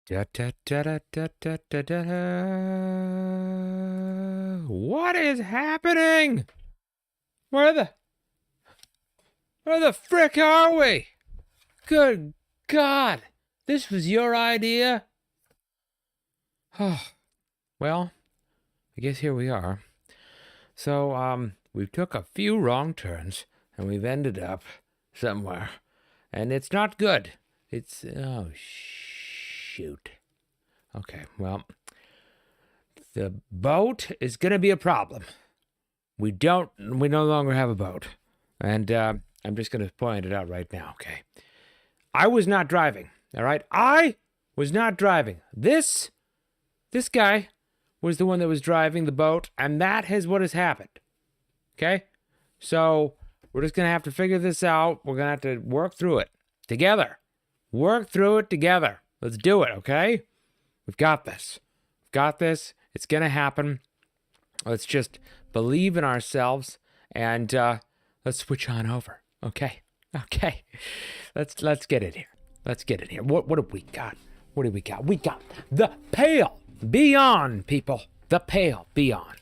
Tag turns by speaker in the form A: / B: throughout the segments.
A: Da, da, da, da, da, da, da, da. What is happening? Where the frick are we? Good God, this was your idea? Well, I guess here we are. So, we took a few wrong turns and we've ended up somewhere. And it's not good. Oh, shoot. Okay, well, the boat is going to be a problem. We no longer have a boat. And I'm just going to point it out right now, okay? I was not driving, all right? I was not driving. This guy was the one that was driving the boat, and that is what has happened, okay? So we're just going to have to figure this out. We're going to have to work through it together. Work through it together. Let's do it, okay? We've got this. We've got this. It's going to happen. Let's just believe in ourselves and let's switch on over. Okay. Okay. Let's get in here. Let's get in here. What have we got? What do we got? We got the pale beyond, people. The pale beyond.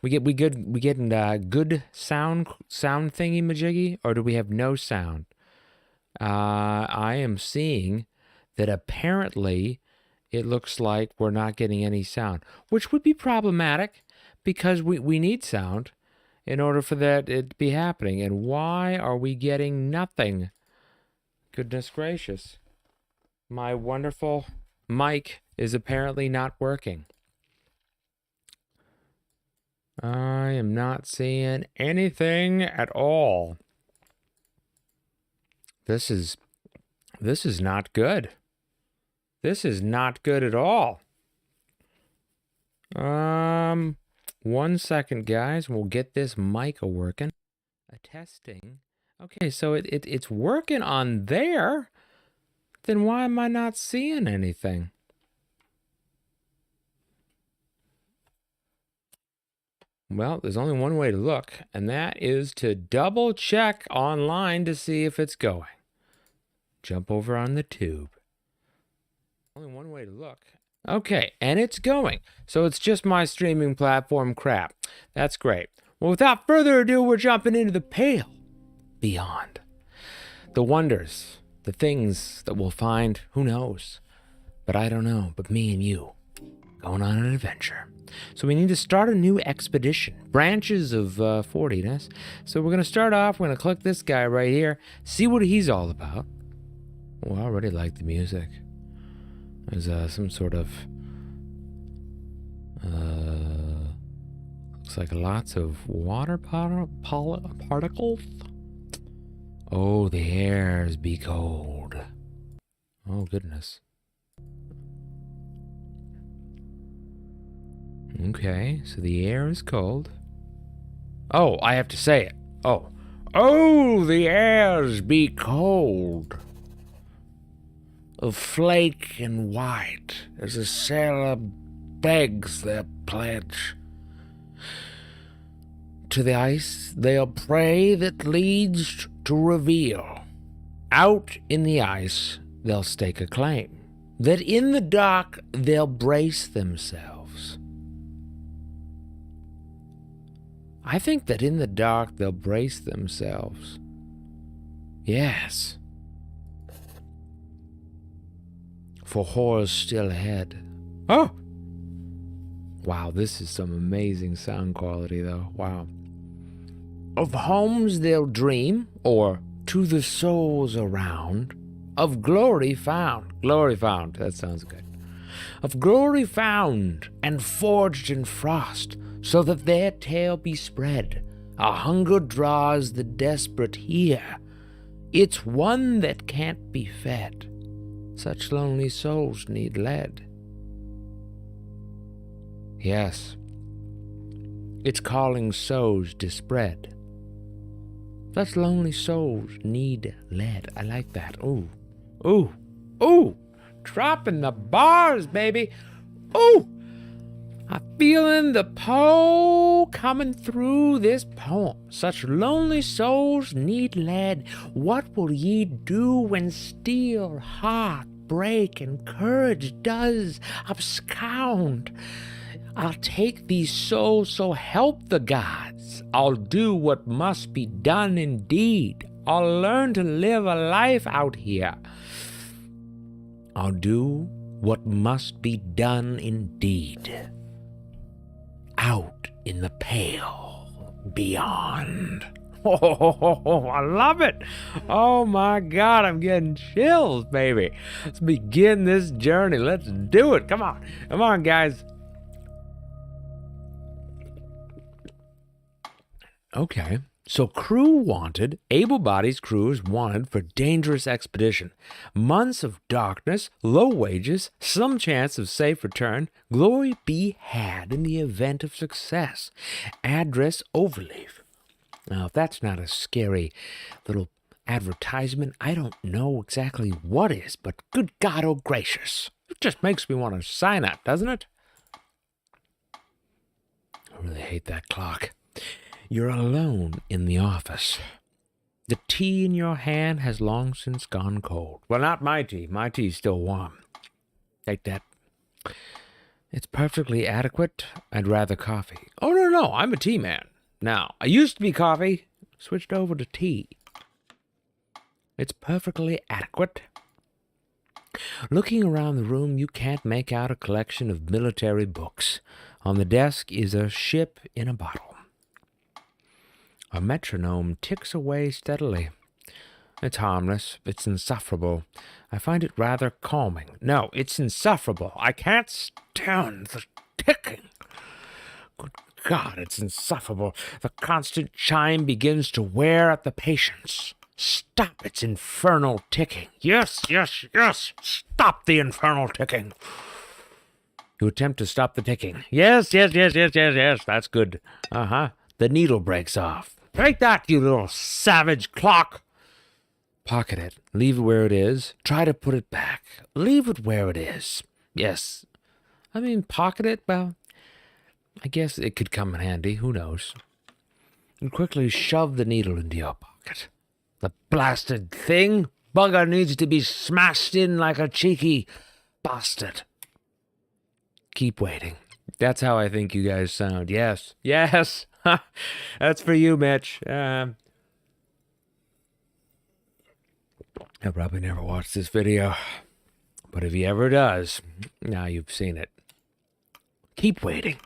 A: We getting good sound thingy majiggy, or do we have no sound? I am seeing that apparently it looks like we're not getting any sound, which would be problematic because we need sound in order for that it to be happening. And why are we getting nothing? Goodness gracious. My wonderful mic is apparently not working. I am not seeing anything at all. This is not good. This is not good at all. 1 second, guys. We'll get this mic working. Testing. Okay, so it's working on there. Then why am I not seeing anything? Well, there's only one way to look, and that is to double check online to see if it's going. Jump over on the tube. Only one way to look. Okay, and it's going. So it's just my streaming platform crap. That's great. Well, without further ado, we're jumping into the pale beyond. The wonders, the things that we'll find, who knows? But I don't know, but me and you, going on an adventure. So we need to start a new expedition. Branches of 40ness. So we're going to start off, we're going to click this guy right here, see what he's all about. Oh, I already like the music. There's some sort of looks like lots of water particles. Oh, the airs be cold. Oh, goodness. Okay, so the air is cold. Oh, I have to say it. Oh, the airs be cold. Of flake and white, as a sailor begs their pledge. To the ice they'll pray that leads to reveal. Out in the ice they'll stake a claim, that in the dark they'll brace themselves. I think that in the dark they'll brace themselves. Yes. For horrors still ahead. Oh! Wow, this is some amazing sound quality, though. Wow. Of homes they'll dream, or to the souls around, of glory found. Glory found, that sounds good. Of glory found, and forged in frost, so that their tale be spread. A hunger draws the desperate here. It's one that can't be fed. Such lonely souls need lead. Yes, its calling sows to spread. Such lonely souls need lead. I like that. Ooh, ooh, ooh! Dropping the bars, baby. Ooh! I'm feeling the coming through this poem. Such lonely souls need lead. What will ye do when steel heart break and courage does abscond. I'll take these souls, so help the gods. I'll do what must be done indeed. I'll learn to live a life out here. I'll do what must be done indeed. Out in the pale beyond. Oh, I love it. Oh my God, I'm getting chills, baby. Let's begin this journey. Let's do it. Come on. Come on, guys. Okay. So crew wanted, able-bodied crews wanted for dangerous expedition. Months of darkness, low wages, some chance of safe return, glory be had in the event of success. Address overleaf. Now, if that's not a scary little advertisement, I don't know exactly what is, but good God, oh gracious. It just makes me want to sign up, doesn't it? I really hate that clock. You're alone in the office. The tea in your hand has long since gone cold. Well, not my tea. My tea's still warm. Take that. It's perfectly adequate. I'd rather coffee. Oh, no, I'm a tea man. Now, I used to be coffee, switched over to tea. It's perfectly adequate. Looking around the room, you can't make out a collection of military books. On the desk is a ship in a bottle. A metronome ticks away steadily. It's harmless. It's insufferable. I find it rather calming. No, it's insufferable. I can't stand the ticking. Good God, it's insufferable. The constant chime begins to wear at the patience. Stop its infernal ticking. Yes. Stop the infernal ticking. You attempt to stop the ticking. Yes. That's good. The needle breaks off. Take that, you little savage clock. Pocket it. Leave it where it is. Try to put it back. Leave it where it is. Yes. Pocket it, well, I guess it could come in handy. Who knows? And quickly shove the needle into your pocket. The blasted thing. Bugger needs to be smashed in like a cheeky bastard. Keep waiting. That's how I think you guys sound. Yes. That's for you, Mitch. I'll probably never watch this video. But if he ever does, now you've seen it. Keep waiting.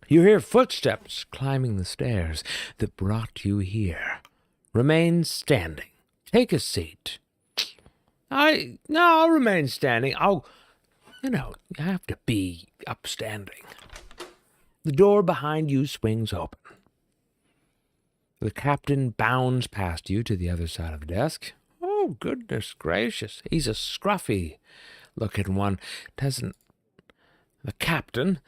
A: You hear footsteps climbing the stairs that brought you here. Remain standing. Take a seat. I'll remain standing. You have to be upstanding. The door behind you swings open. The captain bounds past you to the other side of the desk. Oh, goodness gracious. He's a scruffy-looking one. The captain,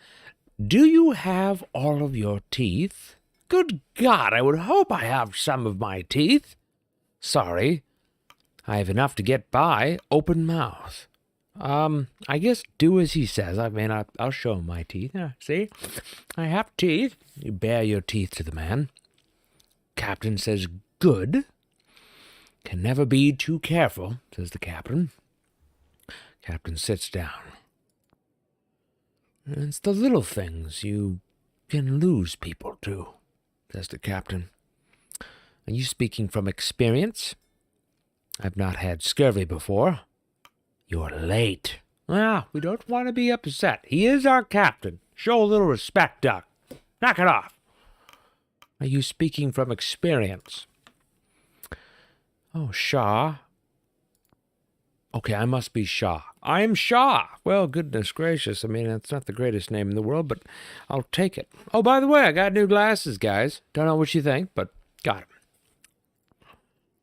A: do you have all of your teeth? Good God, I would hope I have some of my teeth. Sorry. I have enough to get by. Open mouth. I guess do as he says. I'll show him my teeth. See? I have teeth. You bare your teeth to the man. Captain says, good. Can never be too careful, says the captain. Captain sits down. It's the little things you can lose people to, says the captain. Are you speaking from experience? I've not had scurvy before. You're late. Well, we don't want to be upset. He is our captain. Show a little respect, Doc. Knock it off. Are you speaking from experience? Oh, Shaw. Okay, I must be Shaw. I am Shaw. Well, goodness gracious. It's not the greatest name in the world, but I'll take it. Oh, by the way, I got new glasses, guys. Don't know what you think, but got them.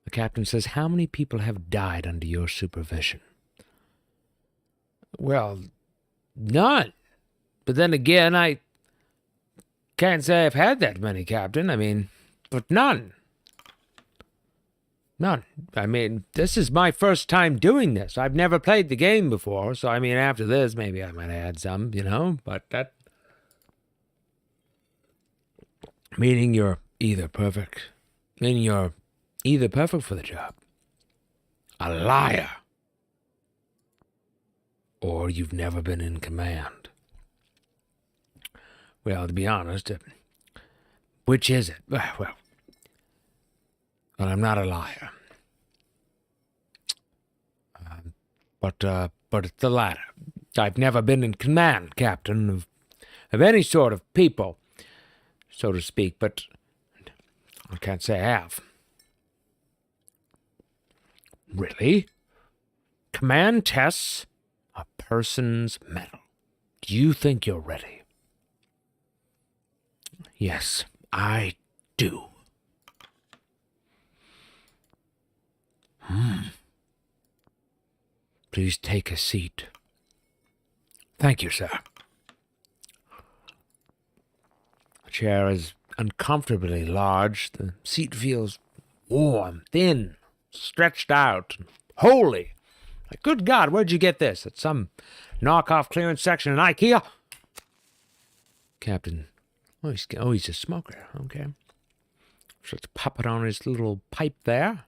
A: The captain says, how many people have died under your supervision? Well, none. But then again, I can't say I've had that many, Captain. But none. None. This is my first time doing this. I've never played the game before, so after this, maybe I might add some, but that... Meaning you're either perfect. Meaning you're either perfect for the job. A liar. or you've never been in command. Well, to be honest, which is it? Well, I'm not a liar. But it's the latter. I've never been in command, Captain, of any sort of people, so to speak, but I can't say I have. Really? Command tests a person's mettle. Do you think you're ready? Yes, I do. Please take a seat. Thank you, sir. The chair is uncomfortably large. The seat feels warm, thin, stretched out, holy. Like, good God, where'd you get this? At some knockoff clearance section in IKEA? Captain, he's a smoker, okay. So it's popping on his little pipe there.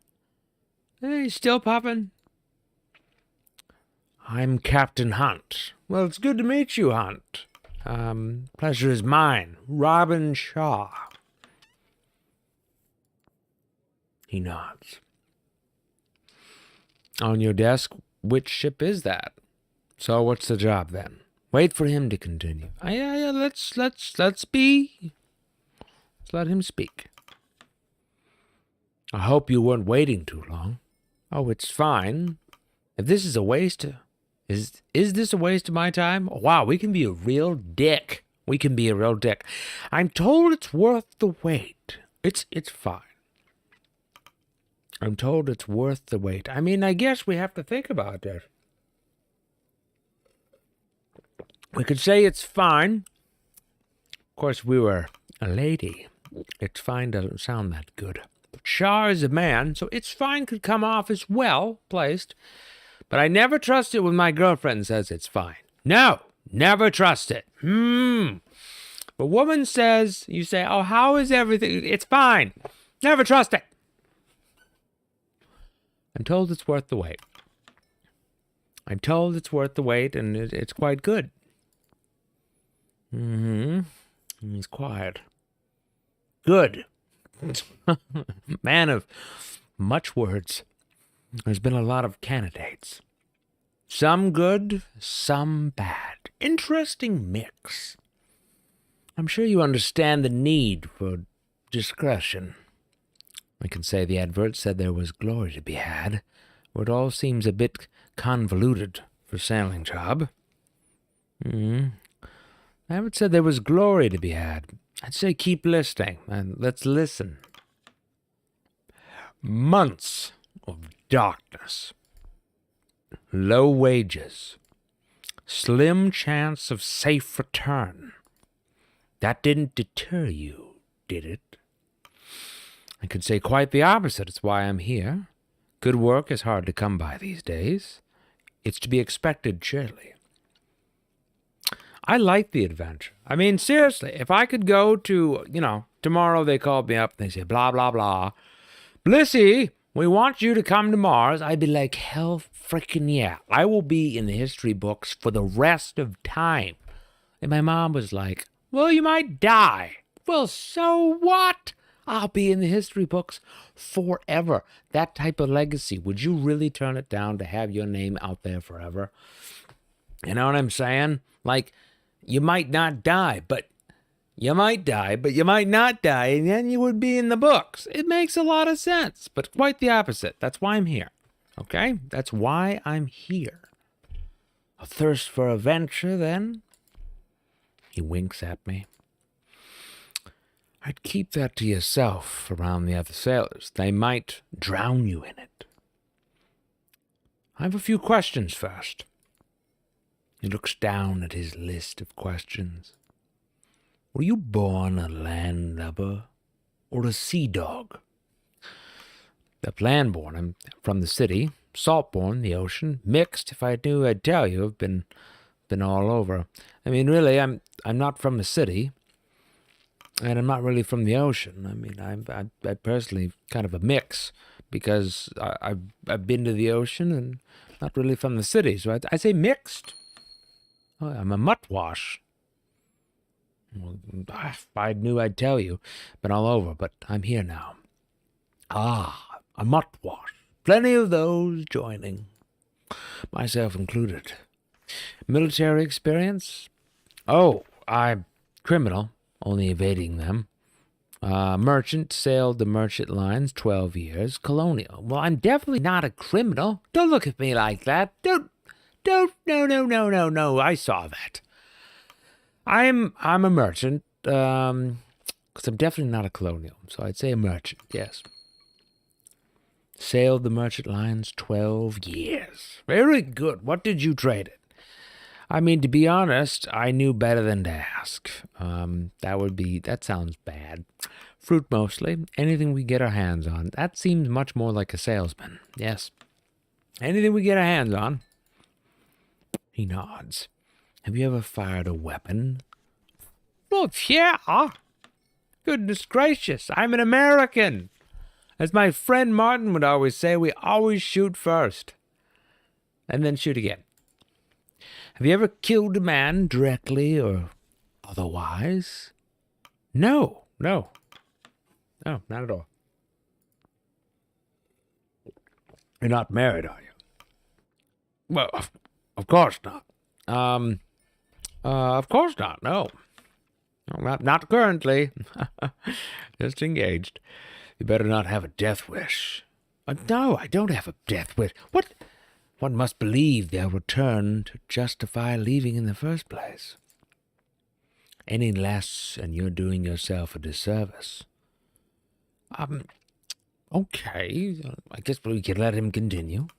A: He's still popping. I'm Captain Hunt. Well, it's good to meet you, Hunt. Pleasure is mine. Robin Shaw. He nods. On your desk, which ship is that? So what's the job then? Wait for him to continue. Yeah, let's let him speak. I hope you weren't waiting too long. Oh, it's fine. If this is a waste, is this a waste of my time? Oh, wow, we can be a real dick. I'm told it's worth the wait. It's fine. I'm told it's worth the wait. I mean, I guess we have to think about that. We could say it's fine. Of course, we were a lady. It's fine doesn't sound that good. But Shaw is a man, so it's fine could come off as well placed. But I never trust it when my girlfriend says it's fine. No, never trust it. A woman says, you say, oh, how is everything? It's fine. Never trust it. I'm told it's worth the wait. I'm told it's worth the wait, and it's quite good. He's quiet. Good. Man of much words. There's been a lot of candidates. Some good, some bad. Interesting mix. I'm sure you understand the need for discretion. I can say the advert said there was glory to be had, where it all seems a bit convoluted for sailing job. The advert said there was glory to be had. I'd say keep listening, and let's listen. Months of darkness. Low wages. Slim chance of safe return. That didn't deter you, did it? I could say quite the opposite. It's why I'm here. Good work is hard to come by these days. It's to be expected, surely. I like the adventure. I mean, seriously, if I could go to, tomorrow they called me up and they say, blah, blah, blah. Blissy, we want you to come to Mars. I'd be like, hell frickin' yeah. I will be in the history books for the rest of time. And my mom was like, well, you might die. Well, so what? I'll be in the history books forever. That type of legacy. Would you really turn it down to have your name out there forever? You know what I'm saying? Like, you might not die, but you might not die, and then you would be in the books. It makes a lot of sense, but quite the opposite. That's why I'm here. Okay? That's why I'm here. A thirst for adventure, then? He winks at me. I'd keep that to yourself around the other sailors. They might drown you in it. I have a few questions first. He looks down at his list of questions. Were you born a landlubber or a sea dog? The landborn. I'm from the city. Saltborn, the ocean. Mixed, if I knew I'd tell you. I've been all over. I mean, really, I'm not from the city. And I'm not really from the ocean. I mean, I'm personally kind of a mix because I've been to the ocean and not really from the city. So I say mixed. Oh, I'm a muttwash. Well, if I knew I'd tell you. Been all over, but I'm here now. Ah, a muttwash. Plenty of those joining. Myself included. Military experience? Oh, I'm criminal, only evading them. Merchant, sailed the merchant lines 12 years. Colonial. Well, I'm definitely not a criminal. Don't look at me like that. No. I saw that. I'm a merchant, because I'm definitely not a colonial. So I'd say a merchant, yes. Sailed the merchant lines 12 years. Very good. What did you trade it? I mean, to be honest, I knew better than to ask. That sounds bad. Fruit mostly. Anything we get our hands on. That seems much more like a salesman. Yes. Anything we get our hands on. He nods. Have you ever fired a weapon? Well, yeah. Goodness gracious, I'm an American. As my friend Martin would always say, we always shoot first. And then shoot again. Have you ever killed a man directly or otherwise? No, not at all. You're not married, are you? Well, of course not. Of course not, no. Not currently. Just engaged. You better not have a death wish. No, I don't have a death wish. What? One must believe they'll return to justify leaving in the first place. Any less, and you're doing yourself a disservice. Okay. I guess we can let him continue.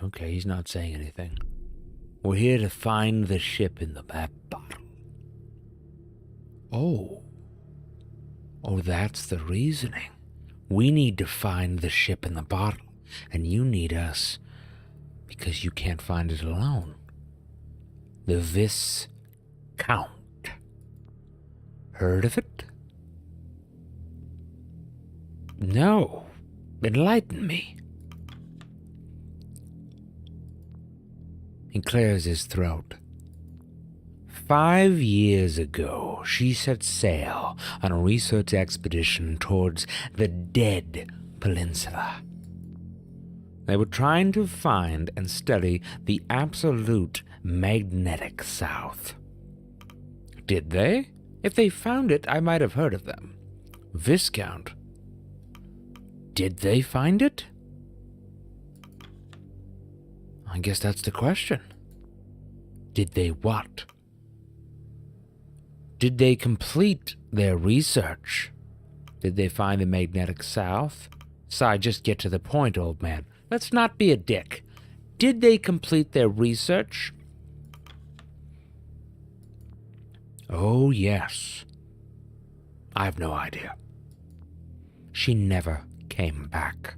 A: Okay, he's not saying anything. We're here to find the ship in the back bottle. Oh, that's the reasoning. We need to find the ship in the bottle, and you need us because you can't find it alone. The Viscount. Heard of it? No. Enlighten me. He clears his throat. 5 years ago, she set sail on a research expedition towards the Dead Peninsula. They were trying to find and study the absolute magnetic south. Did they? If they found it, I might have heard of them. Viscount. Did they find it? I guess that's the question. Did they what? Did they complete their research? Did they find the magnetic south? Si, just get to the point, old man. Let's not be a dick. Did they complete their research? Oh, yes. I've no idea. She never came back.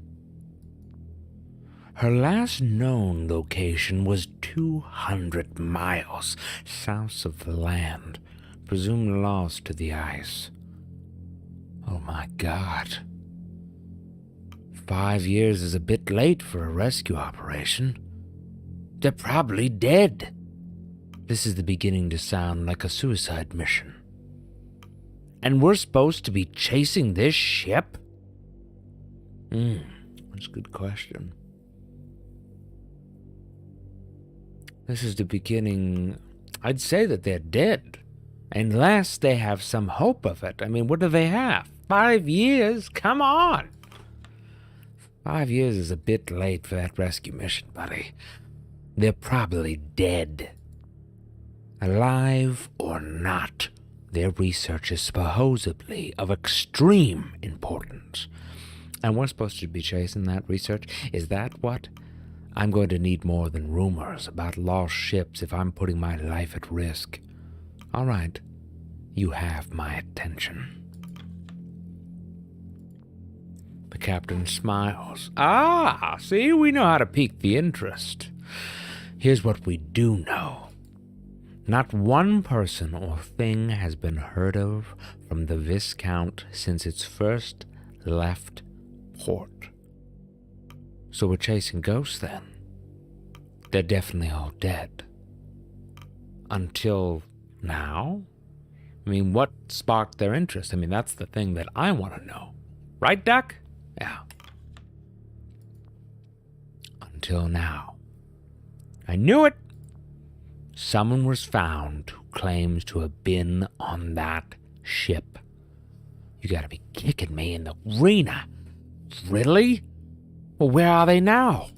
A: Her last known location was 200 miles south of the land, presumed lost to the ice. Oh my God. 5 years is a bit late for a rescue operation. They're probably dead. This is beginning to sound like a suicide mission. And we're supposed to be chasing this ship? That's a good question. This is the beginning. I'd say that they're dead. Unless they have some hope of it. I mean, what do they have? 5 years? Come on! 5 years is a bit late for that rescue mission, buddy. They're probably dead. Alive or not, their research is supposedly of extreme importance. And we're supposed to be chasing that research? Is that what? I'm going to need more than rumors about lost ships if I'm putting my life at risk. All right, you have my attention. The captain smiles. Ah, see, we know how to pique the interest. Here's what we do know. Not one person or thing has been heard of from the Viscount since its first left port. So we're chasing ghosts then. They're definitely all dead. Until now? I mean, what sparked their interest? I mean, that's the thing that I want to know. Right, Duck? Yeah. Until now. I knew it! Someone was found who claims to have been on that ship. You gotta be kicking me in the arena. Really? Well, where are they now?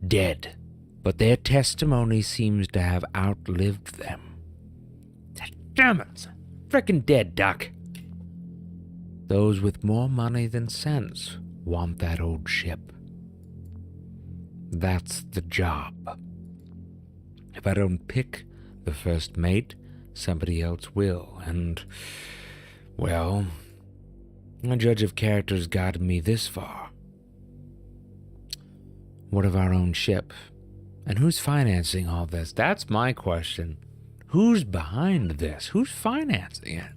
A: Dead. But their testimony seems to have outlived them. Damn it! Frickin' dead, Duck. Those with more money than sense want that old ship. That's the job. If I don't pick the first mate, somebody else will, and, well, a judge of character's guided me this far. What of our own ship? And who's financing all this? That's my question. Who's behind this? Who's financing it?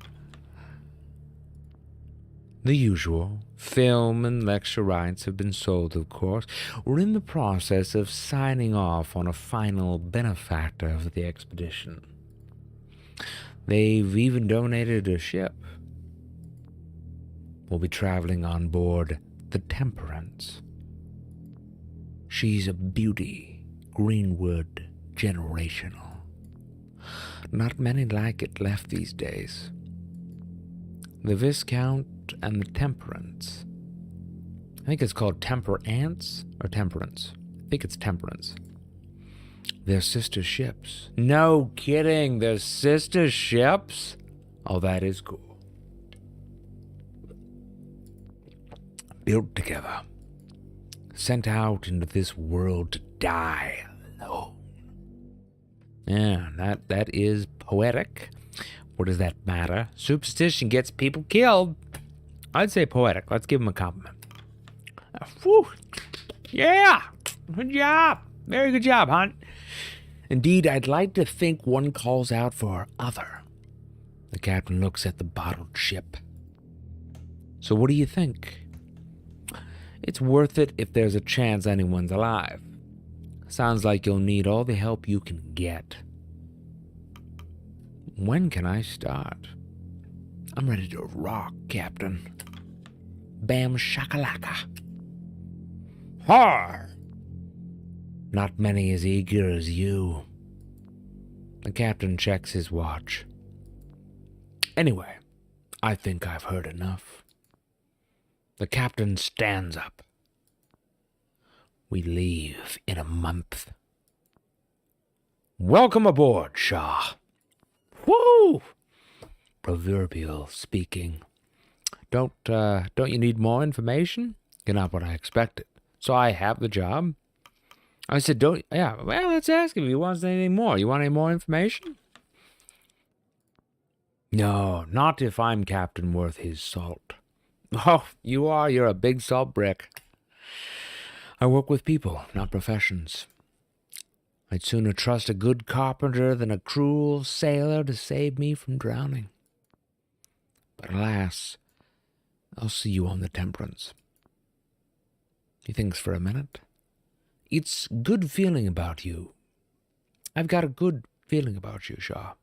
A: The usual. Film and lecture rights have been sold, of course. We're in the process of signing off on a final benefactor of the expedition. They've even donated a ship. We'll be traveling on board the Temperance. She's a beauty, Greenwood generational. Not many like it left these days. The Viscount and the Temperance. I think it's called Temperance or Temperance. I think it's Temperance. They're sister ships. No kidding, they're sister ships? Oh, that is cool. Built together. Sent out into this world to die alone. Yeah, that is poetic. What does that matter? Superstition gets people killed. I'd say poetic. Let's give him a compliment. Whew. Yeah! Good job. Very good job, Hunt. Indeed, I'd like to think one calls out for other. The captain looks at the bottled ship. So what do you think? It's worth it if there's a chance anyone's alive. Sounds like you'll need all the help you can get. When can I start? I'm ready to rock, Captain. Bam shakalaka. Har! Not many as eager as you. The captain checks his watch. Anyway, I think I've heard enough. The captain stands up. We leave in a month. Welcome aboard, Shaw. Woo! Proverbial speaking. Don't you need more information? You're not what I expected. So I have the job. I said, well, let's ask him if he wants anything more. You want any more information? No, not if I'm Captain worth his salt. Oh, you are. You're a big salt brick. I work with people, not professions. I'd sooner trust a good carpenter than a cruel sailor to save me from drowning. But alas, I'll see you on the Temperance. He thinks for a minute. It's good feeling about you. I've got a good feeling about you, Shaw.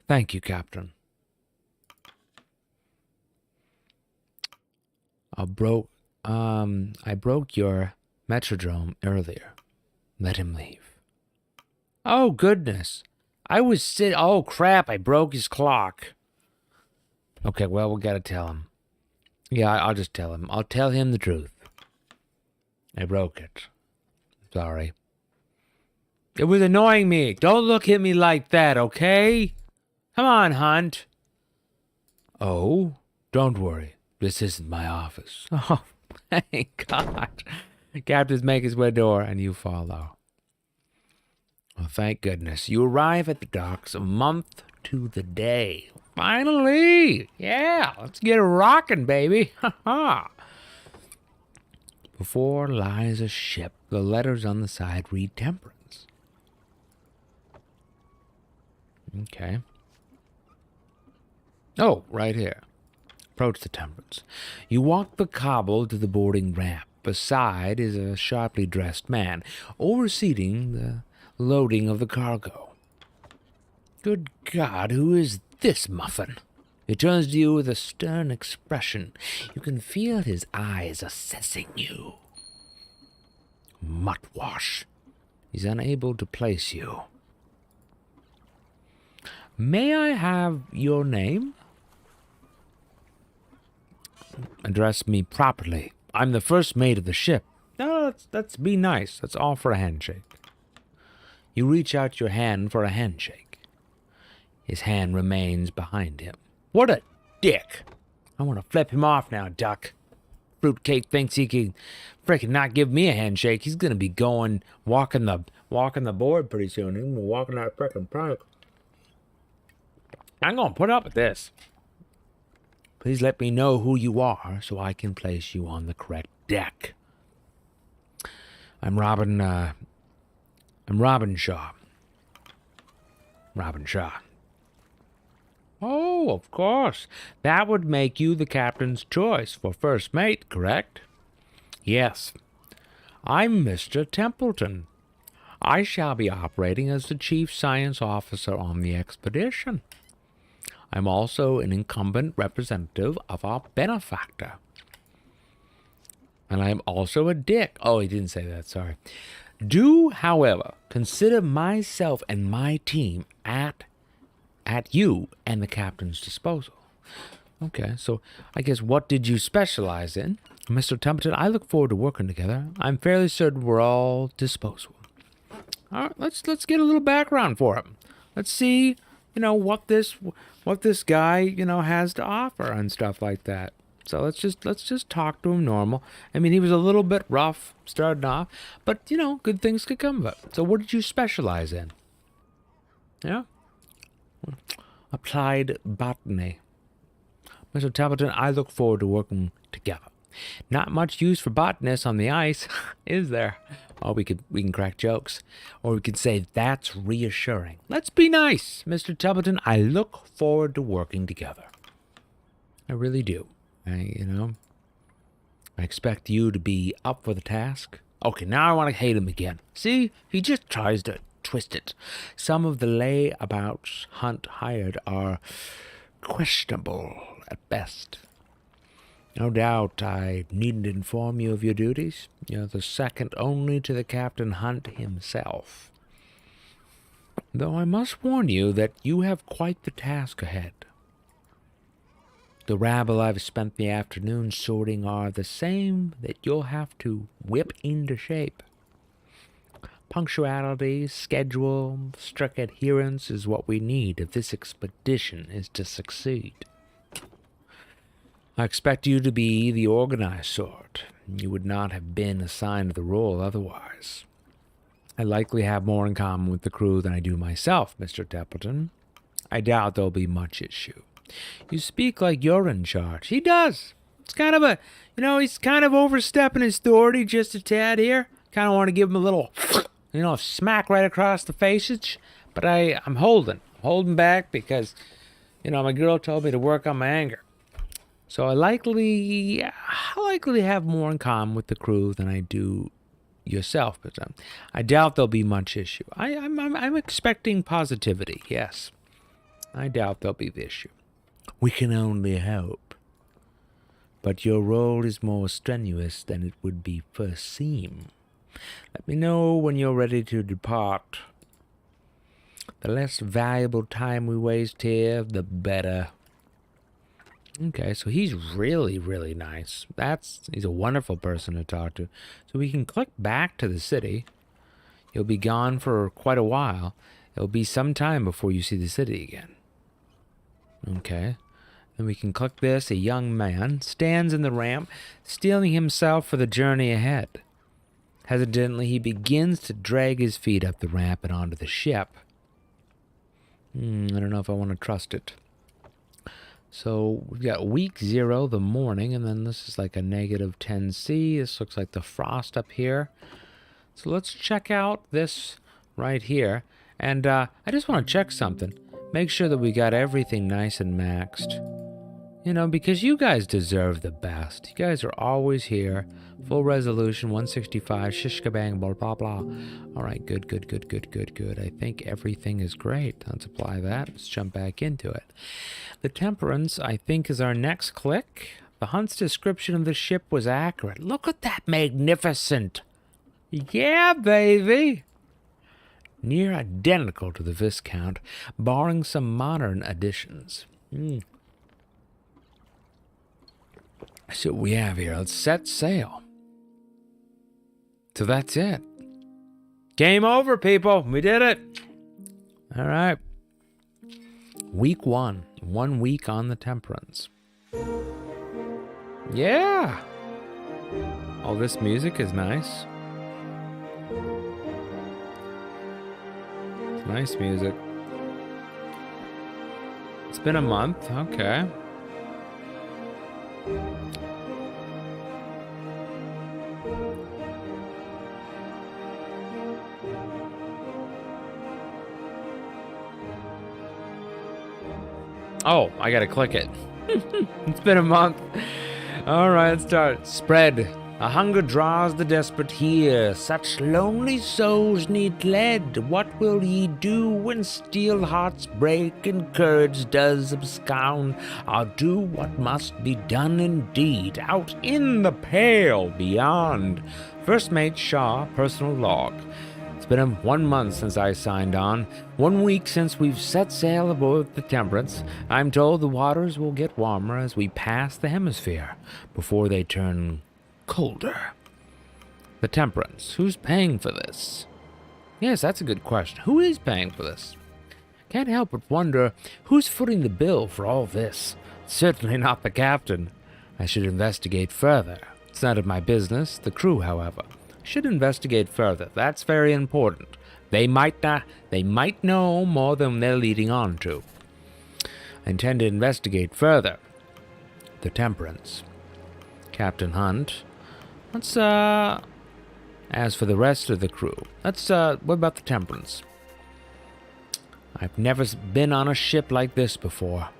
A: Thank you, Captain. I broke your metrodrome earlier. Let him leave. Oh, goodness. Oh, crap, I broke his clock. Okay, well, we gotta tell him. Yeah, I'll just tell him. I'll tell him the truth. I broke it. Sorry. It was annoying me. Don't look at me like that, okay? Come on, Hunt. Oh, don't worry. This isn't my office. Oh, thank God. Captains make his way door, and you follow. Well, thank goodness. You arrive at the docks a month to the day. Finally! Yeah, let's get it rocking, baby. Ha ha. Before lies a ship. The letters on the side read Temperance. Okay. Oh, right here. Approach the Temperance. You walk the cobble to the boarding ramp. Beside is a sharply dressed man, overseeing loading of the cargo. Good God, who is this muffin? He turns to you with a stern expression. You can feel his eyes assessing you. Mutwash. He's unable to place you. May I have your name? Address me properly. I'm the first mate of the ship. No, let's be nice. Let's offer a handshake. You reach out your hand for a handshake. His hand remains behind him. What a dick! I want to flip him off now, Duck. Fruitcake thinks he can freaking not give me a handshake. He's gonna be going walking the board pretty soon. He's gonna be walking that freaking plank. I'm gonna put up with this. Please let me know who you are so I can place you on the correct deck. I'm Robin Shaw. Robin Shaw. Oh, of course. That would make you the captain's choice for first mate, correct? Yes. I'm Mr. Templeton. I shall be operating as the chief science officer on the expedition. I'm also an incumbent representative of our benefactor. And I'm also a dick. Oh, he didn't say that, sorry. Do, however, consider myself and my team at you and the captain's disposal. Okay, so I guess what did you specialize in? Mr. Templeton, I look forward to working together. I'm fairly certain we're all disposable. All right, let's get a little background for him. Let's see, what this guy, has to offer and stuff like that. So let's just talk to him normal. I mean, he was a little bit rough starting off, but good things could come of it. So what did you specialize in? Yeah? Applied botany. Mr. Templeton, I look forward to working together. Not much use for botanists on the ice, is there? Oh, we can crack jokes. Or we could say that's reassuring. Let's be nice, Mr. Templeton. I look forward to working together. I really do. I expect you to be up for the task. Okay, now I want to hate him again. See? He just tries to twist it. Some of the layabouts Hunt hired are questionable at best. No doubt I needn't inform you of your duties. You're the second only to the Captain Hunt himself. Though I must warn you that you have quite the task ahead. The rabble I've spent the afternoon sorting are the same that you'll have to whip into shape. Punctuality, schedule, strict adherence is what we need if this expedition is to succeed. I expect you to be the organized sort. You would not have been assigned the role otherwise. I likely have more in common with the crew than I do myself, Mr. Templeton. I doubt there'll be much issue. You speak like you're in charge. He does. It's kind of a, he's kind of overstepping his authority just a tad here. Kind of want to give him a little, smack right across the faceage. But I'm holding back because, my girl told me to work on my anger. So I likely have more in common with the crew than I do yourself, but I doubt there'll be much issue. I'm expecting positivity, yes. I doubt there'll be the issue. We can only hope. But your role is more strenuous than it would be first seem. Let me know when you're ready to depart. The less valuable time we waste here, the better. Okay, so he's really, really nice. He's a wonderful person to talk to. So we can click back to the city. You'll be gone for quite a while. It'll be some time before you see the city again. Okay. Then we can click this. A young man stands in the ramp, steeling himself for the journey ahead. Hesitantly, he begins to drag his feet up the ramp and onto the ship. I don't know if I want to trust it. So we've got week 0, the morning, and then this is like a negative 10°C. This looks like the frost up here. So let's check out this right here. And I just want to check something. Make sure that we got everything nice and maxed. You know, because you guys deserve the best. You guys are always here. Full resolution, 165, shish kabang, blah, blah, blah. All right, good. I think everything is great. Let's apply that. Let's jump back into it. The Temperance, I think, is our next click. The Hunt's description of the ship was accurate. Look at that magnificent. Yeah, baby. Near identical to the Viscount, barring some modern additions. So what we have here, let's set sail. So that's it. Game over, people. We did it. All right. Week 1. 1 week on the Temperance. Yeah. Oh, this music is nice. It's nice music. It's been a month. Okay. Oh, I gotta click it. It's been a month. All right, let's start. Spread. A hunger draws the desperate here. Such lonely souls need lead. What will ye do when steel hearts break and courage does abscond? I'll do what must be done indeed, out in the pale beyond. First Mate Shaw, personal log. It's been 1 month since I signed on. 1 week since we've set sail aboard the Temperance. I'm told the waters will get warmer as we pass the hemisphere, before they turn colder. The Temperance. Who's paying for this? Yes, that's a good question. Who is paying for this? Can't help but wonder who's footing the bill for all this. Certainly not the captain. I should investigate further. It's none of my business. The crew, however, should investigate further. That's very important. They might know more than they're leading on to. I intend to investigate further. The Temperance. Captain Hunt. Let's, as for the rest of the crew, what about the Temperance? I've never been on a ship like this before.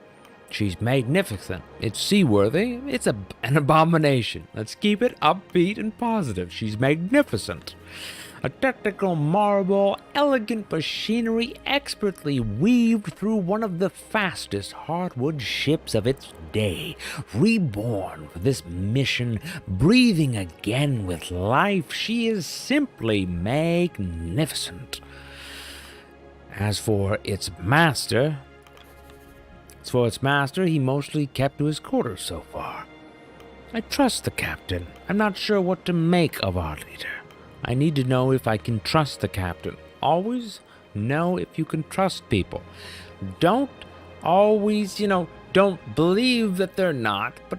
A: She's magnificent. It's seaworthy. It's an abomination. Let's keep it upbeat and positive. She's magnificent. A technical marvel, elegant machinery expertly weaved through one of the fastest hardwood ships of its day. Reborn for this mission, breathing again with life, she is simply magnificent. As for its master, he mostly kept to his quarters so far. I trust the captain. I'm not sure what to make of our leader. I need to know if I can trust the captain. Always know if you can trust people. Don't always, don't believe that they're not, but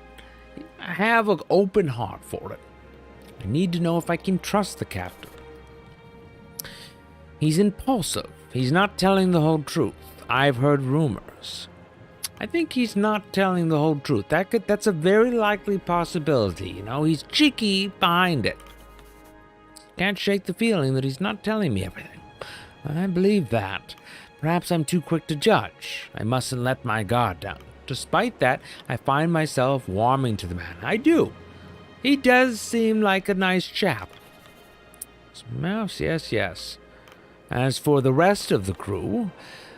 A: have an open heart for it. I need to know if I can trust the captain. He's impulsive. He's not telling the whole truth. I've heard rumors. I think he's not telling the whole truth. That's a very likely possibility. He's cheeky behind it. Can't shake the feeling that he's not telling me everything. I believe that. Perhaps I'm too quick to judge. I mustn't let my guard down. Despite that, I find myself warming to the man. I do. He does seem like a nice chap. Yes. As for the rest of the crew,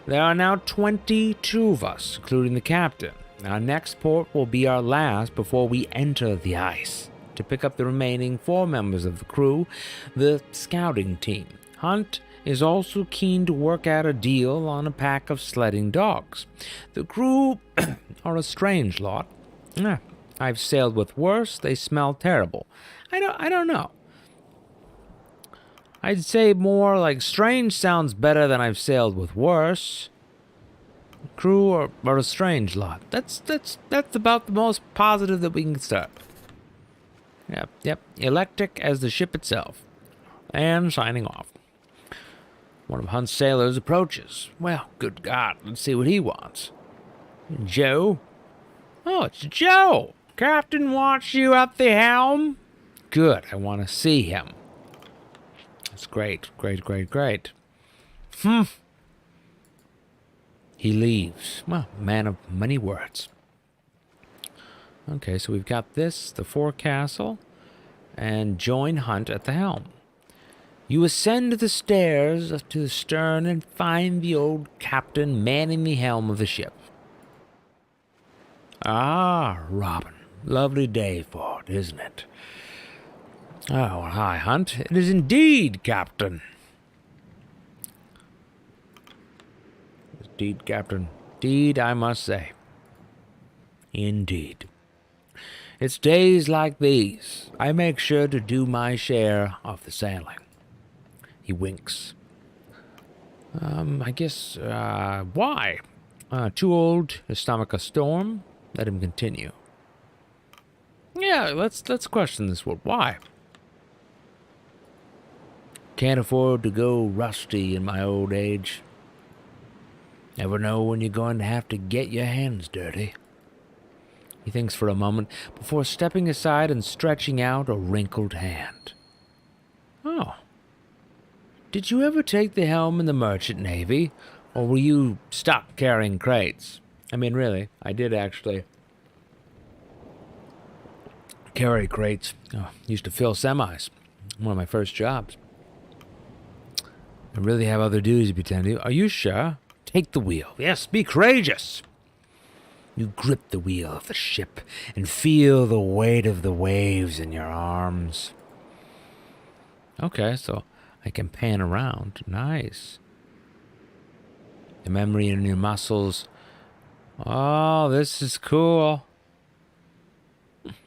A: there are now 22 of us, including the captain. Our next port will be our last before we enter the ice. To pick up the remaining 4 members of the crew, the scouting team. Hunt is also keen to work out a deal on a pack of sledding dogs. The crew are a strange lot. I've sailed with worse. They smell terrible. I don't know. I'd say more like strange sounds better than I've sailed with worse. Crew are a strange lot. That's about the most positive that we can start. Yep. Electric as the ship itself. And signing off. One of Hunt's sailors approaches. Well, good God, let's see what he wants. Joe? Oh, it's Joe! Captain wants you at the helm? Good, I want to see him. That's great. He leaves. Well, man of many words. Okay, so we've got this, the forecastle, and join Hunt at the helm. You ascend the stairs to the stern and find the old captain manning the helm of the ship. Ah, Robin. Lovely day for it, isn't it? Oh, well, hi, Hunt. It is indeed, Captain. Indeed, Captain. Indeed, I must say. Indeed. It's days like these I make sure to do my share of the sailing. He winks. I guess, why? Too old to stomach a storm? Let him continue. Yeah, let's question this one. Why? Can't afford to go rusty in my old age. Never know when you're going to have to get your hands dirty. He thinks for a moment before stepping aside and stretching out a wrinkled hand. Oh. Did you ever take the helm in the merchant navy, or were you stuck carrying crates? I mean, really, I did actually carry crates. Used to fill semis. One of my first jobs. I really have other duties to pretend to. Are you sure? Take the wheel. Yes, be courageous. You grip the wheel of the ship and feel the weight of the waves in your arms. Okay, so I can pan around. Nice. The memory in your muscles. Oh, this is cool.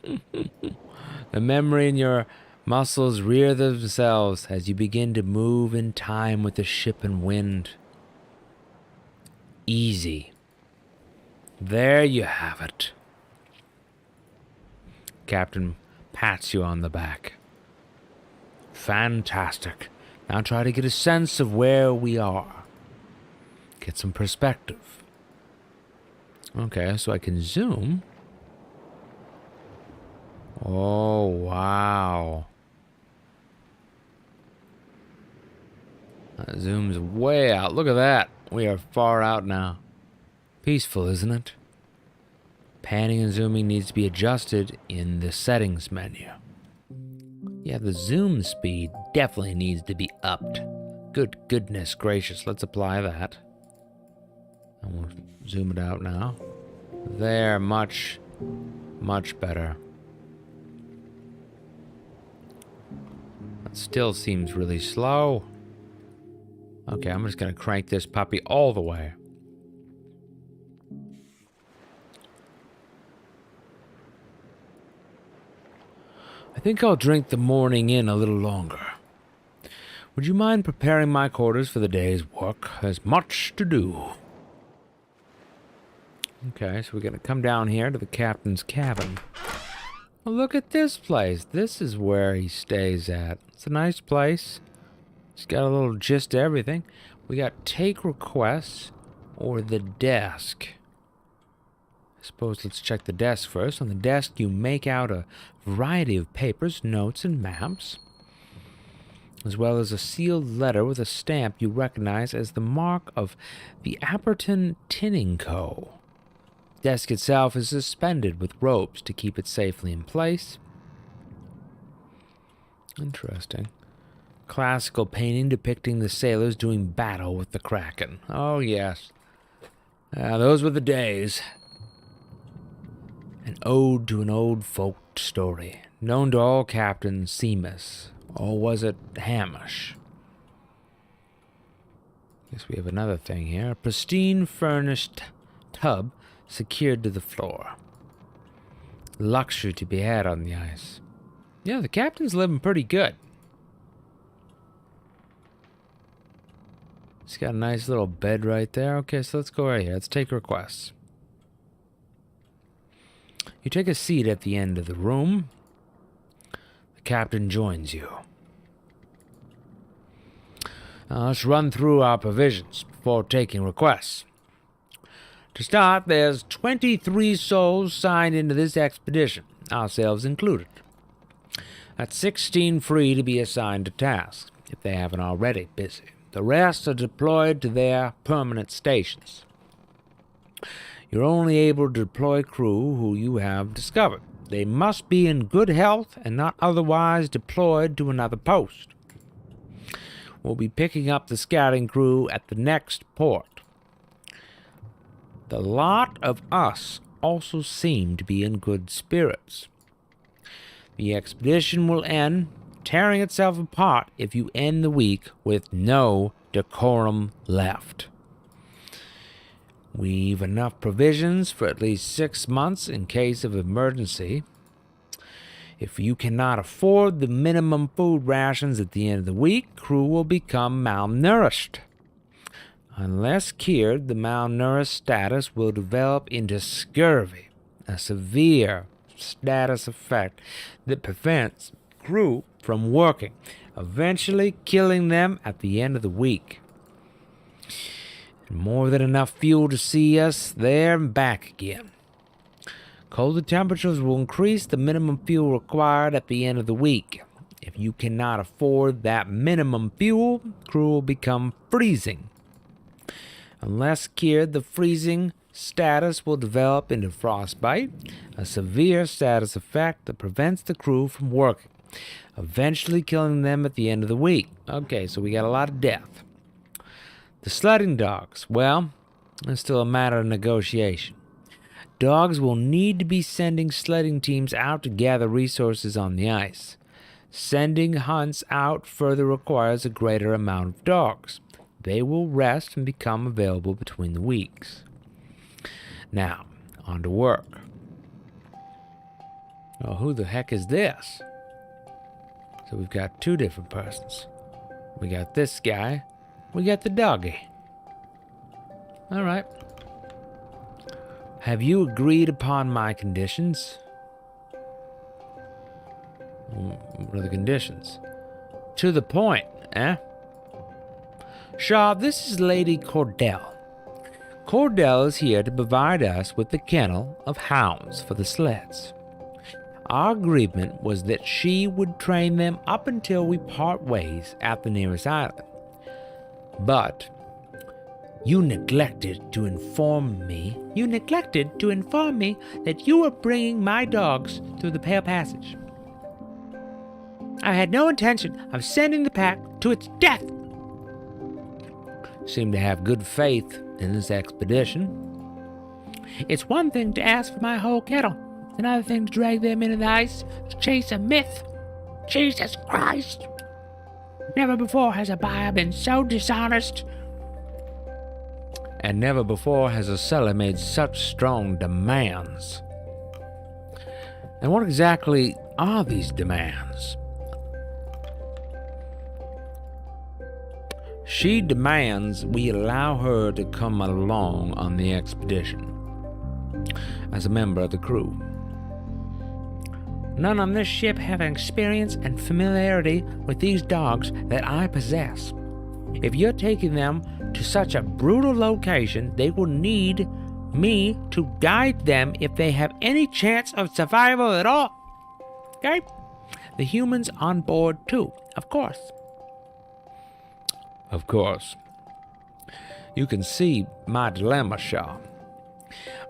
A: The memory in your muscles rear themselves as you begin to move in time with the ship and wind. Easy. There you have it. Captain pats you on the back. Fantastic. Now try to get a sense of where we are. Get some perspective. Okay, so I can zoom. Oh, wow. That zooms way out. Look at that. We are far out now. Peaceful, isn't it? Panning and zooming needs to be adjusted in the settings menu. Yeah, the zoom speed definitely needs to be upped. Good goodness gracious. Let's apply that. And we'll zoom it out now. There, much better. That still seems really slow. Okay, I'm just going to crank this puppy all the way. I think I'll drink the morning in a little longer. Would you mind preparing my quarters for the day's work? There's much to do. Okay, so we're going to come down here to the captain's cabin. Well, look at this place. This is where he stays at. It's a nice place. It's got a little gist to everything. We got take requests or the desk. I suppose let's check the desk first. On the desk, you make out a variety of papers, notes, and maps, as well as a sealed letter with a stamp you recognize as the mark of the Apperton Tinning Co. The desk itself is suspended with ropes to keep it safely in place. Interesting. Classical painting depicting the sailors doing battle with the Kraken. Oh, yes. Those were the days. An ode to an old folk story, known to all Captain Seamus, or was it Hamish? Guess we have another thing here. A pristine furnished tub secured to the floor. Luxury to be had on the ice. Yeah, the captain's living pretty good. He's got a nice little bed right there. Okay, so let's go right here. Let's take requests. You take a seat at the end of the room. The captain joins you. Now let's run through our provisions before taking requests. To start, there's 23 souls signed into this expedition, ourselves included. That's 16 free to be assigned to tasks, if they haven't already busy. The rest are deployed to their permanent stations. You're only able to deploy crew who you have discovered. They must be in good health and not otherwise deployed to another post. We'll be picking up the scouting crew at the next port. The lot of us also seem to be in good spirits. The expedition will end tearing itself apart if you end the week with no decorum left. We've enough provisions for at least 6 months in case of emergency. If you cannot afford the minimum food rations at the end of the week, crew will become malnourished. Unless cured, the malnourished status will develop into scurvy, a severe status effect that prevents crew from working, eventually killing them at the end of the week. And more than enough fuel to see us there and back again. Colder temperatures will increase the minimum fuel required at the end of the week. If you cannot afford that minimum fuel, crew will become freezing. Unless cured, the freezing status will develop into frostbite, a severe status effect that prevents the crew from working, eventually killing them at the end of the week. Okay, so we got a lot of death. The sledding dogs, well, it's still a matter of negotiation. Dogs will need to be sending sledding teams out to gather resources on the ice. Sending hunts out further requires a greater amount of dogs. They will rest and become available between the weeks. Now, on to work. Oh, who the heck is this? So we've got 2 different persons. We got this guy. We got the doggy. All right. Have you agreed upon my conditions? What are the conditions? To the point, eh? Shaw, this is Lady Cordell. Cordell is here to provide us with the kennel of hounds for the sleds. Our agreement was that she would train them up until we part ways at the nearest island. But you neglected to inform me that you were bringing my dogs through the Pale Passage. I had no intention of sending the pack to its death. Seem to have good faith in this expedition. It's one thing to ask for my whole kettle. It's another thing to drag them into the ice to chase a myth. Jesus Christ! Never before has a buyer been so dishonest. And never before has a seller made such strong demands. And what exactly are these demands? She demands we allow her to come along on the expedition as a member of the crew. None on this ship have experience and familiarity with these dogs that I possess. If you're taking them to such a brutal location, they will need me to guide them if they have any chance of survival at all. Okay? The humans on board too, of course. Of course. You can see my dilemma, Shaw.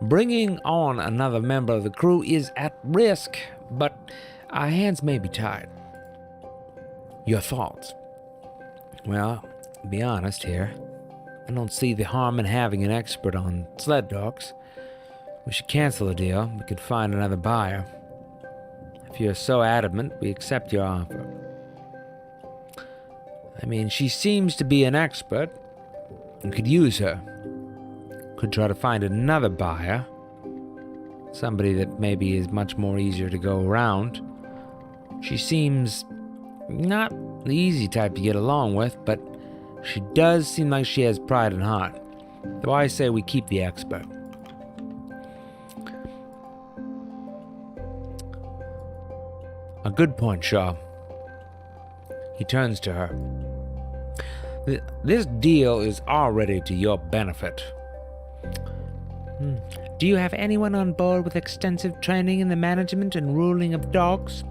A: Bringing on another member of the crew is at risk, but our hands may be tied. Your thoughts? Well, to be honest here, I don't see the harm in having an expert on sled dogs. We should cancel the deal. We could find another buyer. If you're so adamant, we accept your offer. I mean, she seems to be an expert and could use her. Could try to find another buyer. Somebody that maybe is much more easier to go around. She seems not the easy type to get along with, but she does seem like she has pride and heart. So I say we keep the expert. A good point, Shaw. He turns to her. This deal is already to your benefit. Do you have anyone on board with extensive training in the management and ruling of dogs?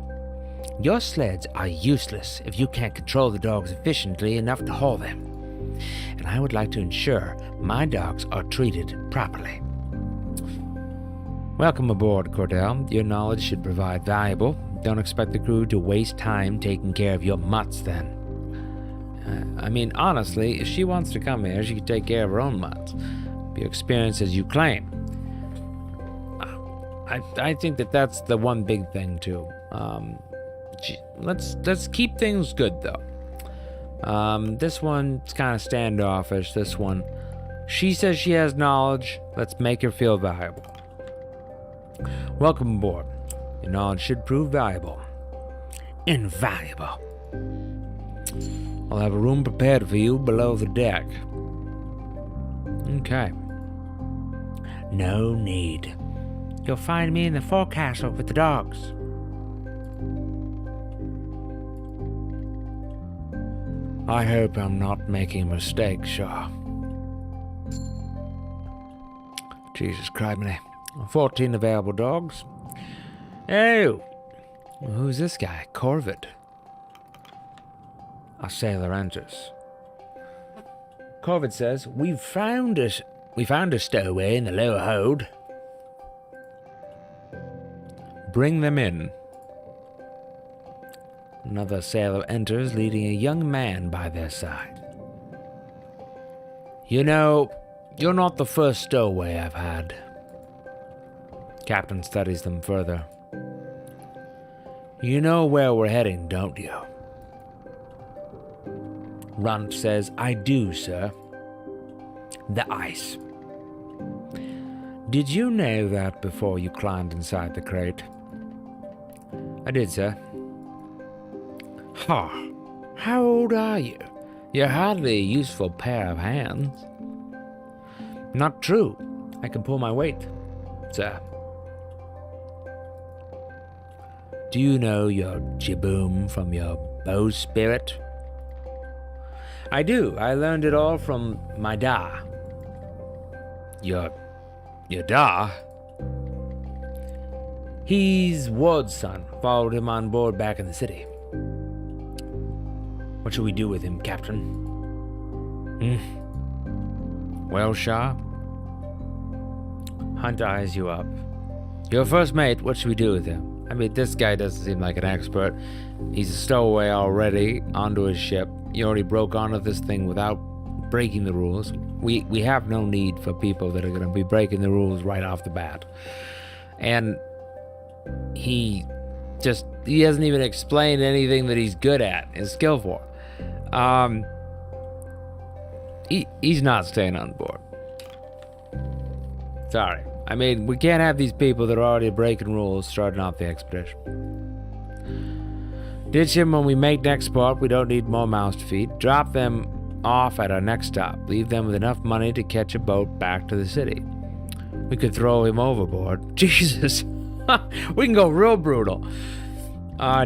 A: Your sleds are useless if you can't control the dogs efficiently enough to haul them. And I would like to ensure my dogs are treated properly. Welcome aboard, Cordell. Your knowledge should provide valuable. Don't expect the crew to waste time taking care of your mutts, then. I mean, honestly, if she wants to come here, she can take care of her own mutts. Be experienced as you claim. I think that's the one big thing, too. Let's keep things good, though. This one's kind of standoffish, this one. She says she has knowledge. Let's make her feel valuable. Welcome aboard. Your knowledge should prove valuable. Invaluable. I'll have a room prepared for you below the deck. Okay. No need. You'll find me in the forecastle with the dogs. I hope I'm not making a mistake, Shaw. Jesus Christ, 14 available dogs. Oh! Who's this guy? Corvid. A sailor enters. Corvid says, We found a stowaway in the lower hold. Bring them in. Another sailor enters, leading a young man by their side. You know, you're not the first stowaway I've had. Captain studies them further. You know where we're heading, don't you? Runt says, I do, sir. The ice. Did you know that before you climbed inside the crate? I did, sir. Ha! How old are you? You're hardly a useful pair of hands. Not true. I can pull my weight, sir. Do you know your jiboom from your bowsprit? I do. I learned it all from my da. Your da? He's Ward's son. Followed him on board back in the city. What should we do with him, Captain? Well, Shah? Hunt eyes you up. Your first mate, what should we do with him? I mean, this guy doesn't seem like an expert. He's a stowaway already, onto his ship. He already broke onto this thing without breaking the rules. We have no need for people that are going to be breaking the rules right off the bat. And he hasn't even explained anything that he's good at, is skillful. He's not staying on board. Sorry. I mean, we can't have these people that are already breaking rules starting off the expedition. Ditch him when we make next port. We don't need more mouths to feed. Drop them off at our next stop. Leave them with enough money to catch a boat back to the city. We could throw him overboard. Jesus. We can go real brutal.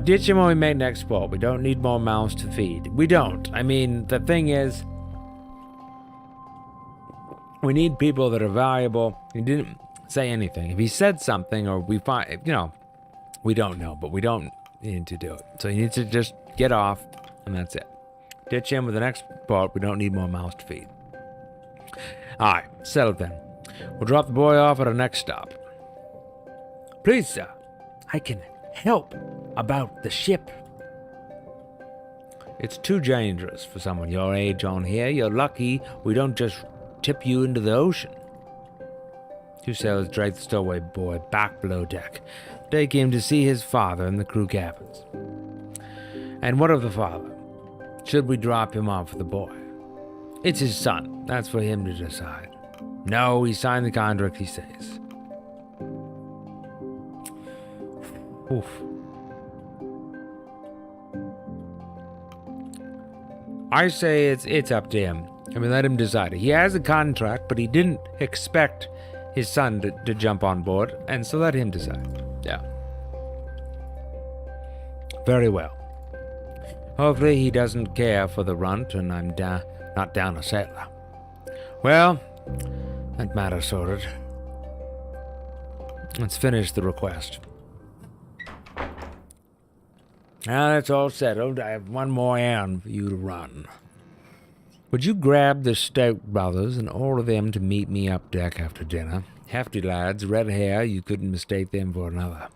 A: Ditch him when we make next port. We don't need more mouths to feed. We don't. I mean, the thing is, we need people that are valuable. He didn't say anything. If he said something, or we find, we don't know, but we don't need to do it. So he needs to just get off, and that's it. Ditch him with the next port. We don't need more mouths to feed. All right, settled then. We'll drop the boy off at our next stop. Please, sir, I can help about the ship. It's too dangerous for someone your age on here. You're lucky we don't just tip you into the ocean. Two sailors drag the stowaway boy back below deck. They came to see his father in the crew cabins. And what of the father? Should we drop him off with the boy? It's his son. That's for him to decide. No, he signed the contract, he says. Oof. I say it's up to him. I mean, let him decide. He has a contract, but he didn't expect his son to jump on board, and so let him decide. Yeah. Very well. Hopefully he doesn't care for the runt, and I'm not down a sailor. Well, that matter sorted. Let's finish the request. Now that's all settled. I have one more errand for you to run. Would you grab the Stout brothers and order them to meet me up deck after dinner? Hefty lads, red hair, you couldn't mistake them for another.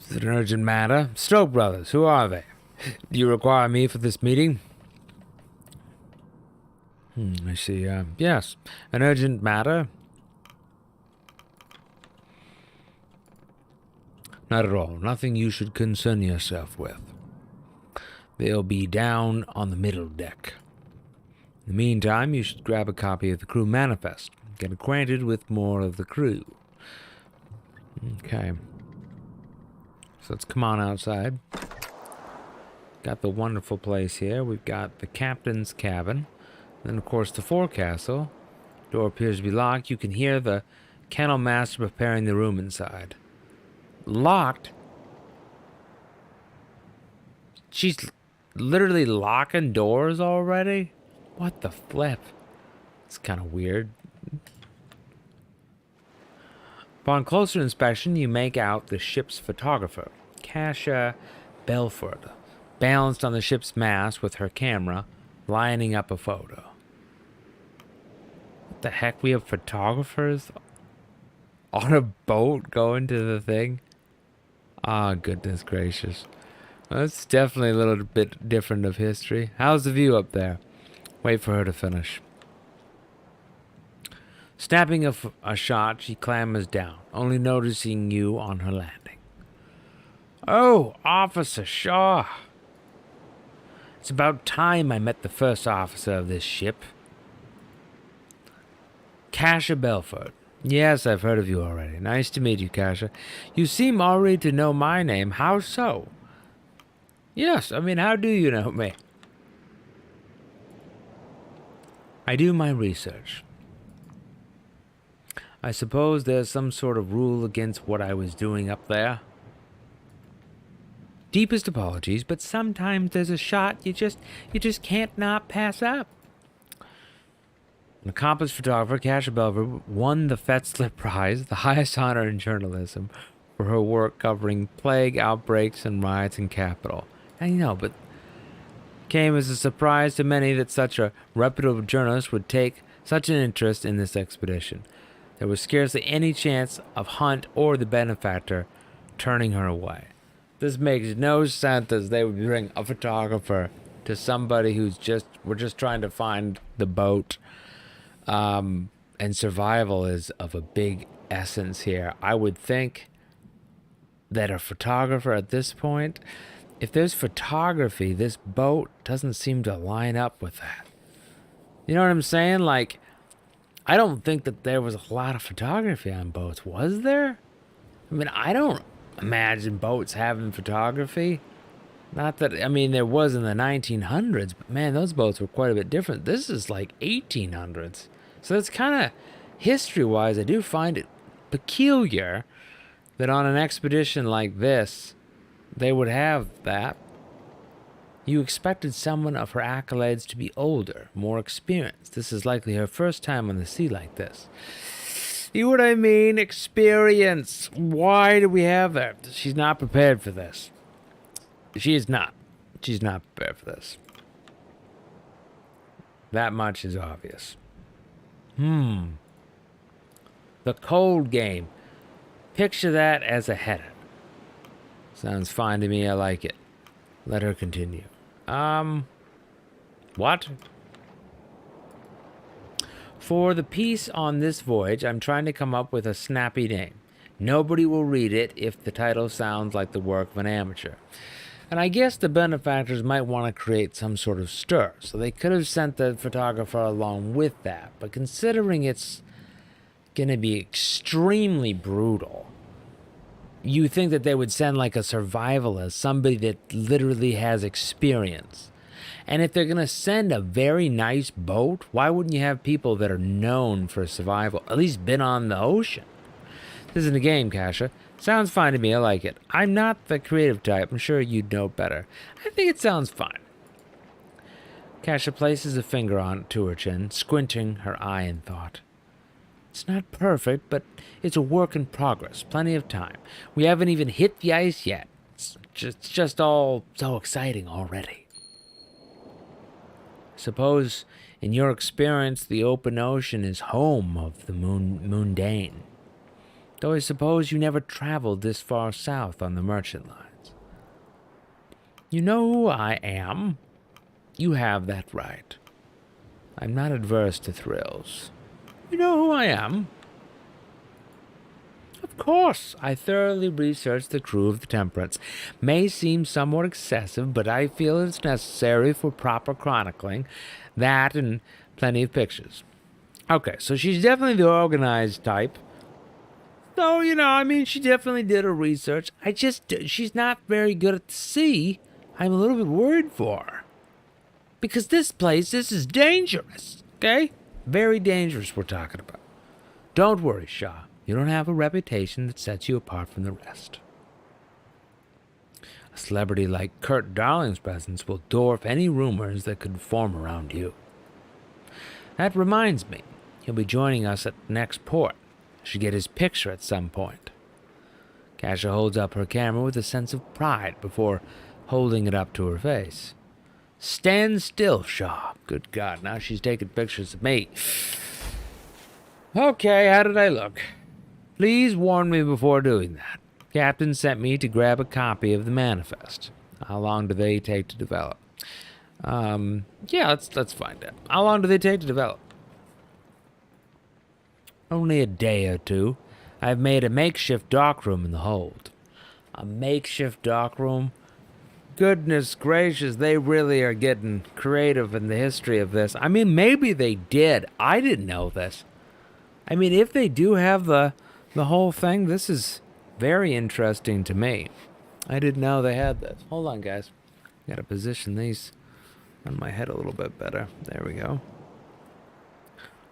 A: Is it an urgent matter? Stoke brothers, who are they? Do you require me for this meeting? I see. Yes, an urgent matter. Not at all. Nothing you should concern yourself with. They'll be down on the middle deck. In the meantime, you should grab a copy of the crew manifest. Get acquainted with more of the crew. Okay. So let's come on outside. Got the wonderful place here. We've got the captain's cabin. Then, of course, the forecastle. Door appears to be locked. You can hear the kennel master preparing the room inside. Locked? She's literally locking doors already? What the flip? It's kind of weird. Upon closer inspection, you make out the ship's photographer, Kasia Belford, balanced on the ship's mast with her camera, lining up a photo. What the heck? We have photographers on a boat going to the thing? Ah, goodness gracious. That's definitely a little bit different of history. How's the view up there? Wait for her to finish. Snapping a shot, she clambers down, only noticing you on her landing. Oh, Officer Shaw. It's about time I met the first officer of this ship. Kasia Belford. Yes, I've heard of you already. Nice to meet you, Kasia. You seem already to know my name. How so? Yes, I mean, how do you know me? I do my research. I suppose there's some sort of rule against what I was doing up there. Deepest apologies, but sometimes there's a shot you just can't not pass up. An accomplished photographer, Kasia Belford won the Fetzler Prize, the highest honor in journalism, for her work covering plague outbreaks and riots in capital. I know, but came as a surprise to many that such a reputable journalist would take such an interest in this expedition. There was scarcely any chance of Hunt or the benefactor turning her away. This makes no sense, as they would bring a photographer to somebody we're just trying to find the boat. And survival is of a big essence here. I would think that a photographer at this point, if there's photography, this boat doesn't seem to line up with that. You know what I'm saying? Like, I don't think that there was a lot of photography on boats. Was there? I mean, I don't imagine boats having photography. Not that, I mean, there was in the 1900s, but man, those boats were quite a bit different. This is like 1800s. So that's kind of, history-wise, I do find it peculiar that on an expedition like this, they would have that. You expected someone of her accolades to be older, more experienced. This is likely her first time on the sea like this. You know what I mean? Experience. Why do we have that? She's not prepared for this. She is not. She's not prepared for this. That much is obvious. The cold game. Picture that as a header. Sounds fine to me. I like it. Let her continue. What? For the piece on this voyage, I'm trying to come up with a snappy name. Nobody will read it if the title sounds like the work of an amateur. And I guess the benefactors might want to create some sort of stir, so they could have sent the photographer along with that. But considering it's going to be extremely brutal, you think that they would send like a survivalist, somebody that literally has experience. And if they're going to send a very nice boat, why wouldn't you have people that are known for survival, at least been on the ocean? This isn't a game, Kasia. Sounds fine to me. I like it. I'm not the creative type. I'm sure you'd know better. I think it sounds fine. Kasia places a finger onto her chin, squinting her eye in thought. It's not perfect, but it's a work in progress. Plenty of time. We haven't even hit the ice yet. It's just all so exciting already. Suppose, in your experience, the open ocean is home of the mundane. Though I suppose you never traveled this far south on the merchant lines. You know who I am? You have that right. I'm not adverse to thrills. You know who I am? Of course, I thoroughly researched the crew of the Temperance. May seem somewhat excessive, but I feel it's necessary for proper chronicling. That and plenty of pictures. Okay, so she's definitely the organized type. So, she definitely did her research. She's not very good at the sea. I'm a little bit worried for her. Because this is dangerous, okay? Very dangerous we're talking about. Don't worry, Shaw. You don't have a reputation that sets you apart from the rest. A celebrity like Kurt Darling's presence will dwarf any rumors that could form around you. That reminds me, he'll be joining us at the next port. I should get his picture at some point. Kasia holds up her camera with a sense of pride before holding it up to her face. Stand still, Shaw. Good God, now she's taking pictures of me. Okay, how did I look? Please warn me before doing that. Captain sent me to grab a copy of the manifest. How long do they take to develop? Let's find out. How long do they take to develop? Only a day or two. I've made a makeshift dockroom in the hold. A makeshift dockroom? Goodness gracious, they really are getting creative in the history of this. Maybe they did. I didn't know this. If they do have the whole thing, this is very interesting to me. I didn't know they had this. Hold on, guys. Gotta position these on my head a little bit better. There we go.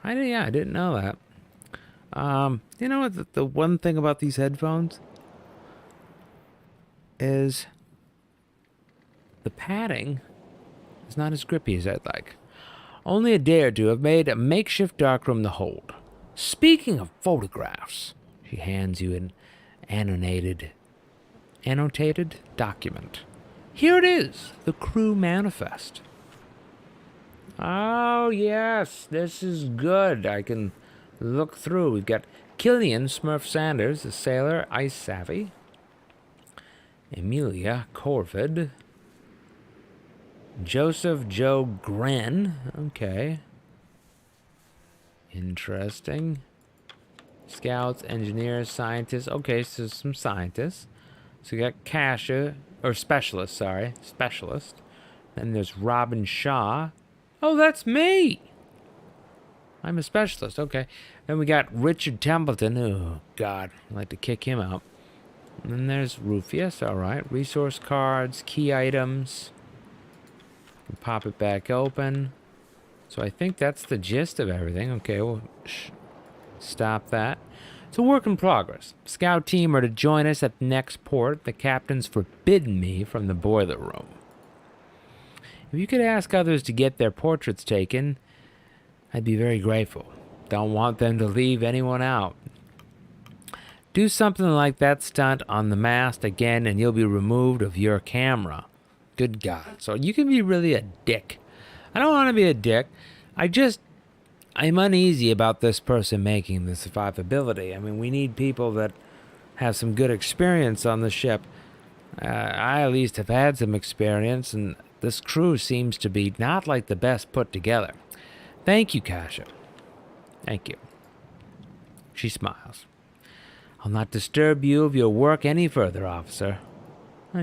A: I didn't know that. You know what? The one thing about these headphones is the padding is not as grippy as I'd like. Only a day or two have made a makeshift darkroom to hold. Speaking of photographs, she hands you an annotated document. Here it is, the crew manifest. Oh, yes, this is good. I can look through. We've got Killian Smurf Sanders, a sailor, ice savvy. Amelia Corvid. Joseph Joe Gren. Okay. Interesting. Scouts, engineers, scientists. Okay, so some scientists. So we got Kasia, or specialist. Then there's Robin Shaw. Oh, that's me. I'm a specialist. Okay. Then we got Richard Templeton. Oh, God. I'd like to kick him out. And then there's Rufius. All right. Resource cards, key items. Pop it back open. So I think that's the gist of everything. Okay, we'll stop that. It's a work in progress. Scout team are to join us at the next port. The captain's forbidden me from the boiler room. If you could ask others to get their portraits taken, I'd be very grateful. Don't want them to leave anyone out. Do something like that stunt on the mast again and you'll be removed of your camera. Good God. So you can be really a dick. I don't want to be a dick. I'm uneasy about this person making the survivability. We need people that have some good experience on the ship. I at least have had some experience, and this crew seems to be not like the best put together. Thank you, Kasia. Thank you. She smiles. I'll not disturb you of your work any further, officer.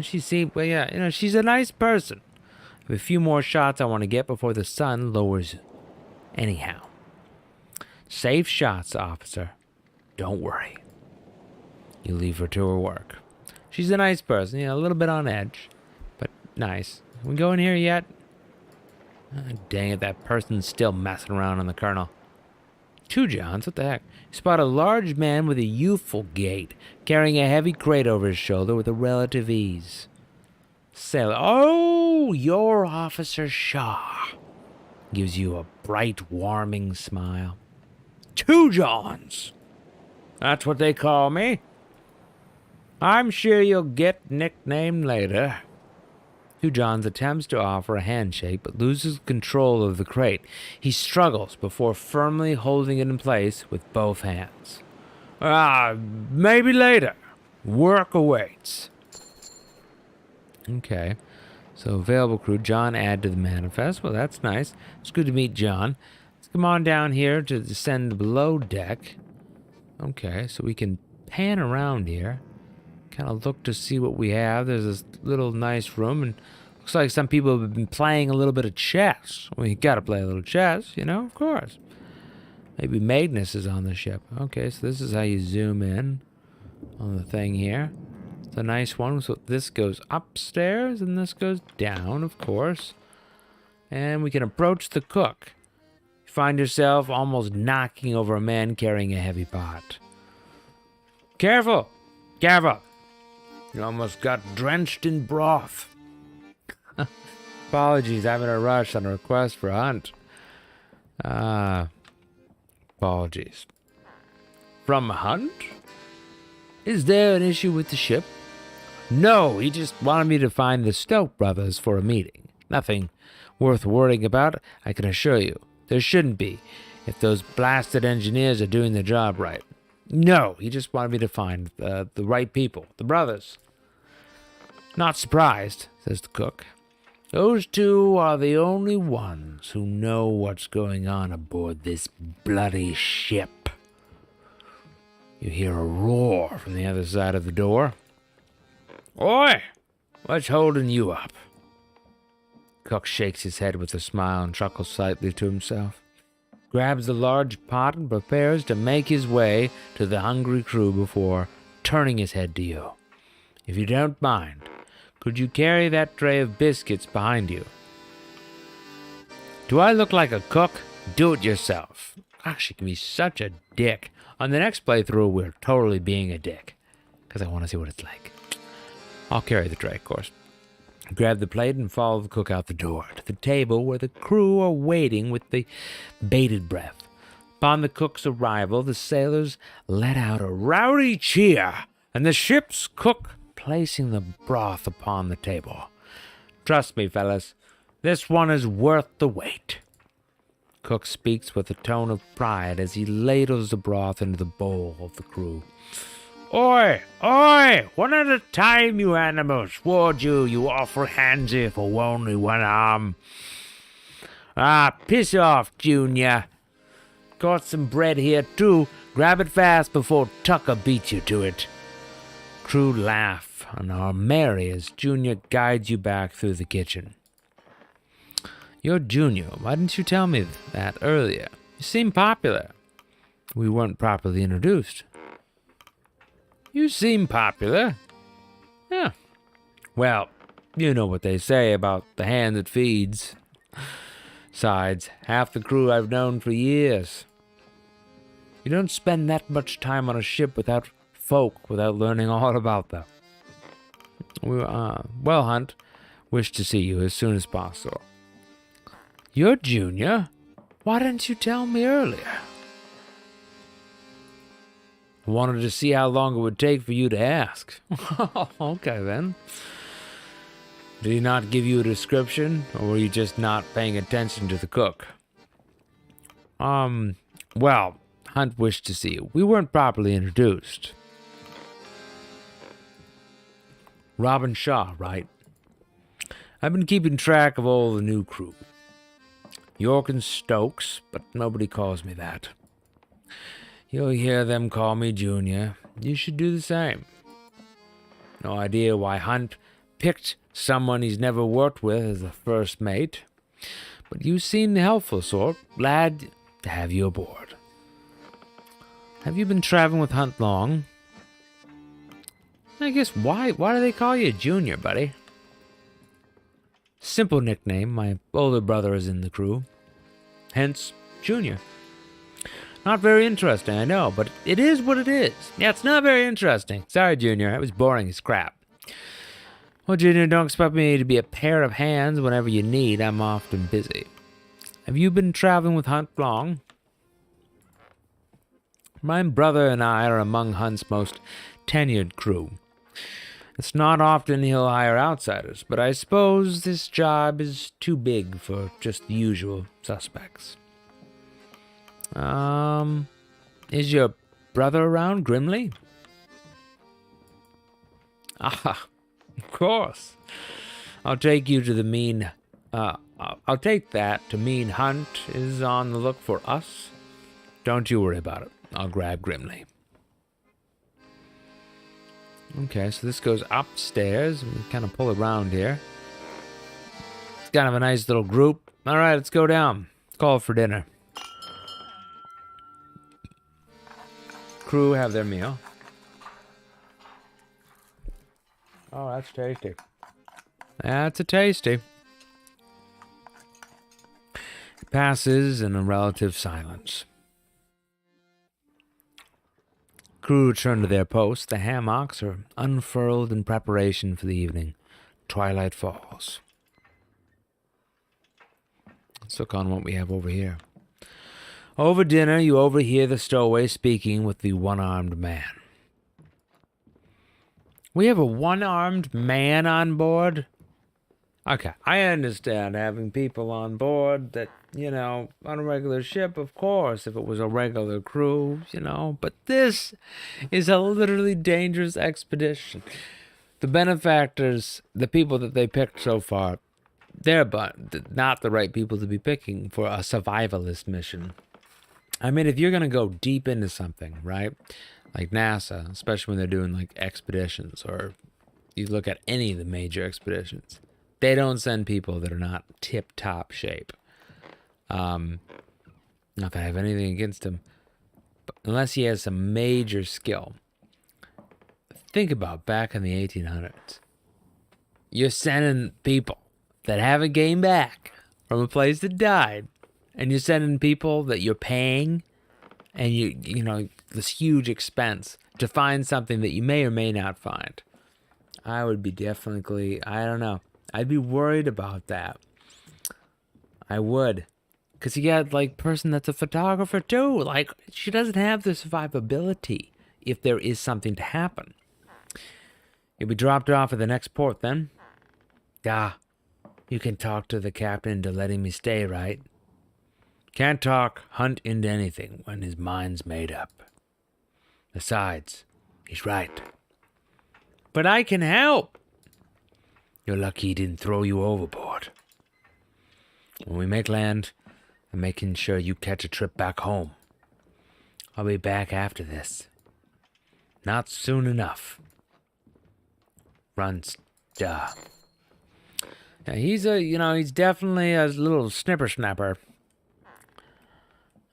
A: She's a nice person. I have a few more shots I want to get before the sun lowers. Anyhow. Safe shots, officer. Don't worry. You leave her to her work. She's a nice person, a little bit on edge, but nice. We go in here yet? Oh, dang it, that person's still messing around on the colonel. 2 Johns, what the heck? You spot a large man with a youthful gait, carrying a heavy crate over his shoulder with a relative ease. Sailor, oh, you're Officer Shaw. Gives you a bright, warming smile. 2 Johns. That's what they call me. I'm sure you'll get nicknamed later. John's attempts to offer a handshake but loses control of the crate. He struggles before firmly holding it in place with both hands. Maybe later. Work awaits. Okay. So, available crew. John add to the manifest. Well, that's nice. It's good to meet John. Let's come on down here to descend below deck. Okay, so we can pan around here. Kind of look to see what we have. There's this little nice room, and looks like some people have been playing a little bit of chess. Well, you gotta play a little chess, of course. Maybe Magnus is on the ship. Okay, so this is how you zoom in on the thing here. It's a nice one. So this goes upstairs, and this goes down, of course. And we can approach the cook. You find yourself almost knocking over a man carrying a heavy pot. Careful! Careful! You almost got drenched in broth. Apologies, I'm in a rush on a request for Hunt. Apologies. From Hunt? Is there an issue with the ship? No, he just wanted me to find the Stoke brothers for a meeting. Nothing worth worrying about, I can assure you. There shouldn't be, if those blasted engineers are doing their job right. No, he just wanted me to find the right people, the brothers. Not surprised, says the cook. Those two are the only ones who know what's going on aboard this bloody ship. You hear a roar from the other side of the door. Oi! What's holding you up? Cook shakes his head with a smile and chuckles slightly to himself. Grabs the large pot and prepares to make his way to the hungry crew before turning his head to you. If you don't mind, could you carry that tray of biscuits behind you? Do I look like a cook? Do it yourself. Gosh, you can be such a dick. On the next playthrough, we're totally being a dick, because I want to see what it's like. I'll carry the tray, of course. Grab the plate and follow the cook out the door to the table where the crew are waiting with the bated breath. Upon the cook's arrival, the sailors let out a rowdy cheer, and the ship's cook placing the broth upon the table. Trust me, fellas, this one is worth the wait. Cook speaks with a tone of pride as he ladles the broth into the bowl of the crew. Oi! Oi! One at a time, you animals! Would you awful handsy for only one arm. Piss off, Junior. Got some bread here, too. Grab it fast before Tucker beats you to it. Crew laugh and are merry as Junior guides you back through the kitchen. You're Junior. Why didn't you tell me that earlier? You seem popular. We weren't properly introduced. You seem popular. Yeah. Well, you know what they say about the hand that feeds. Besides, half the crew I've known for years. You don't spend that much time on a ship without learning all about them. Well, Hunt, wish to see you as soon as possible. You're Junior? Why didn't you tell me earlier? I wanted to see how long it would take for you to ask. Okay, then. Did he not give you a description, or were you just not paying attention to the cook? Well, Hunt wished to see you. We weren't properly introduced. Robin Shaw, right? I've been keeping track of all the new crew. York and Stokes, but nobody calls me that. You'll hear them call me Junior. You should do the same. No idea why Hunt picked someone he's never worked with as a first mate, but you seem the helpful sort. Glad to have you aboard. Have you been traveling with Hunt long? I guess why do they call you Junior, buddy? Simple nickname. My older brother is in the crew. Hence, Junior. Not very interesting, I know, but it is what it is. Yeah, it's not very interesting. Sorry, Junior. That was boring as crap. Well, Junior, don't expect me to be a pair of hands whenever you need. I'm often busy. Have you been traveling with Hunt long? My brother and I are among Hunt's most tenured crew. It's not often he'll hire outsiders, but I suppose this job is too big for just the usual suspects. Is your brother around, Grimley? Ah, of course. I'll take you to the mean... I'll take that to mean Hunt is on the look for us. Don't you worry about it. I'll grab Grimley. Okay, so this goes upstairs. We kind of pull around here. It's kind of a nice little group. All right, let's go down. Call for dinner. Crew have their meal. Oh, that's tasty. That's a tasty. It passes in a relative silence. Crew return to their posts. The hammocks are unfurled in preparation for the evening. Twilight falls. Let's look on what we have over here. Over dinner, you overhear the stowaway speaking with the one-armed man. We have a one-armed man on board? Okay, I understand having people on board that, on a regular ship, of course, if it was a regular crew, but this is a literally dangerous expedition. The benefactors, the people that they picked so far, they're not the right people to be picking for a survivalist mission. I mean, if you're going to go deep into something, right, like NASA, especially when they're doing like expeditions, or you look at any of the major expeditions, they don't send people that are not tip-top shape. Not that I have anything against him, but unless he has some major skill. Think about back in the 1800s. You're sending people that haven't came back from a place that died, and you're sending people that you're paying, and this huge expense to find something that you may or may not find. I would be definitely, I don't know. I'd be worried about that. I would. Because you got, person that's a photographer, too. She doesn't have the survivability if there is something to happen. You'll be dropped off at the next port, then? You can talk to the captain into letting me stay, right? Can't talk Hunt into anything when his mind's made up. Besides, he's right. But I can help. You're lucky he didn't throw you overboard. When we make land, I'm making sure you catch a trip back home. I'll be back after this. Not soon enough. Runs, duh. Yeah, he's definitely a little snapper.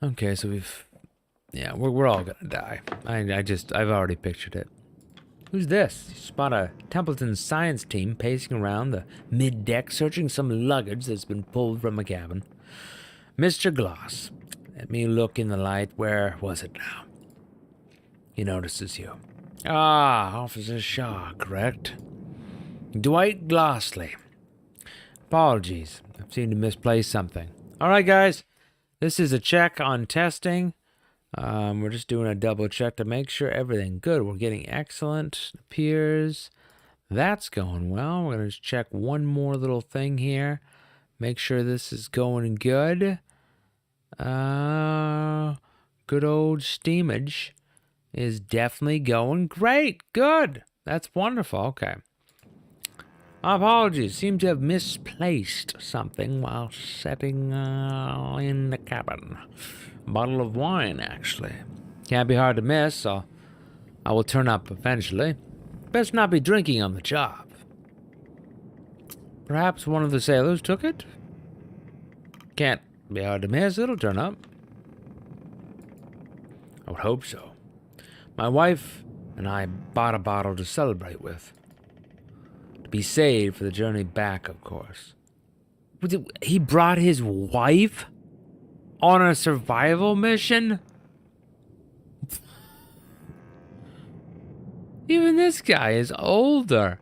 A: Okay, so we're all gonna die. I've already pictured it. Who's this? You spot a Templeton science team pacing around the mid-deck, searching some luggage that's been pulled from a cabin. Mr. Gloss, let me look in the light. Where was it now? He notices you. Officer Shaw, correct? Dwight Glossley. Apologies, I seem to misplace something. All right, guys, this is a check on testing. We're just doing a double check to make sure everything good. We're getting excellent. Appears that's going well. We're going to check one more little thing here. Make sure this is going good. Good old steamage is definitely going great. Good. That's wonderful. Okay. Apologies. Seem to have misplaced something while setting in the cabin. Bottle of wine, actually. Can't be hard to miss, so I will turn up eventually. Best not be drinking on the job. Perhaps one of the sailors took it? Can't be hard to miss, it'll turn up. I would hope so. My wife and I bought a bottle to celebrate with. To be saved for the journey back, of course. He brought his wife on a survival mission? Even this guy is older.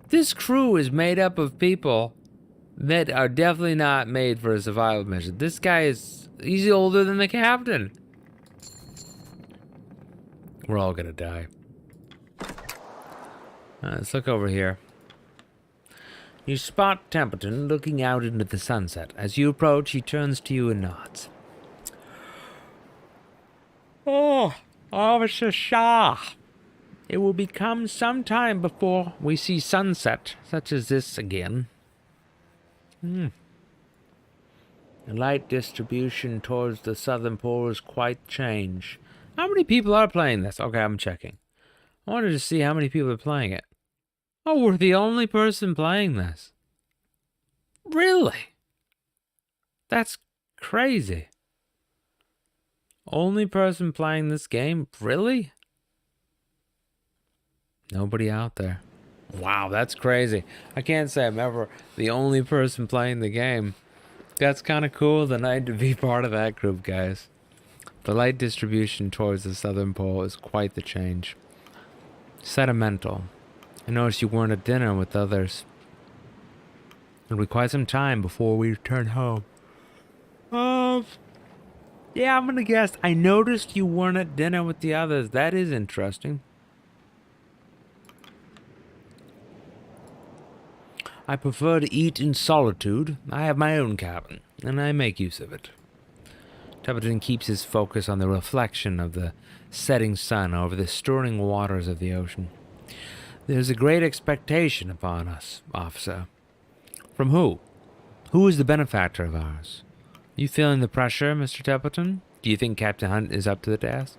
A: This crew is made up of people that are definitely not made for a survival mission. This guy he's older than the captain. We're all gonna die. Let's look over here. You spot Templeton looking out into the sunset. As you approach, he turns to you and nods. Oh, Officer Shaw. It will become some time before we see sunset such as this again. The light distribution towards the southern pole is quite changed. How many people are playing this? Okay, I'm checking. I wanted to see how many people are playing it. Oh, we're the only person playing this. Really? That's crazy. Only person playing this game? Really? Nobody out there. Wow, that's crazy. I can't say I'm ever the only person playing the game. That's kind of cool tonight to be part of that group, guys. The light distribution towards the southern pole is quite the change. Sentimental. I noticed you weren't at dinner with others. It'll be quite some time before we return home. Yeah, I'm gonna guess. I noticed you weren't at dinner with the others. That is interesting. I prefer to eat in solitude. I have my own cabin, and I make use of it. Templeton keeps his focus on the reflection of the setting sun over the stirring waters of the ocean. There's a great expectation upon us, officer. From who? Who is the benefactor of ours? You feeling the pressure, Mr. Templeton? Do you think Captain Hunt is up to the task?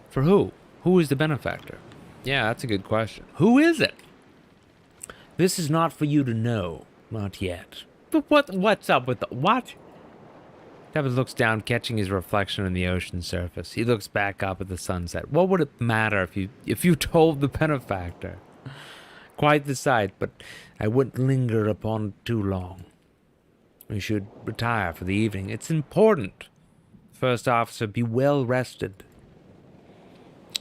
A: For who? Who is the benefactor? Yeah, that's a good question. Who is it? This is not for you to know. Not yet. But what's up with the... What? Templeton looks down, catching his reflection on the ocean surface. He looks back up at the sunset. What would it matter if you told the benefactor? Quite the sight, but I wouldn't linger upon it too long. We should retire for the evening. It's important. First officer, be well rested.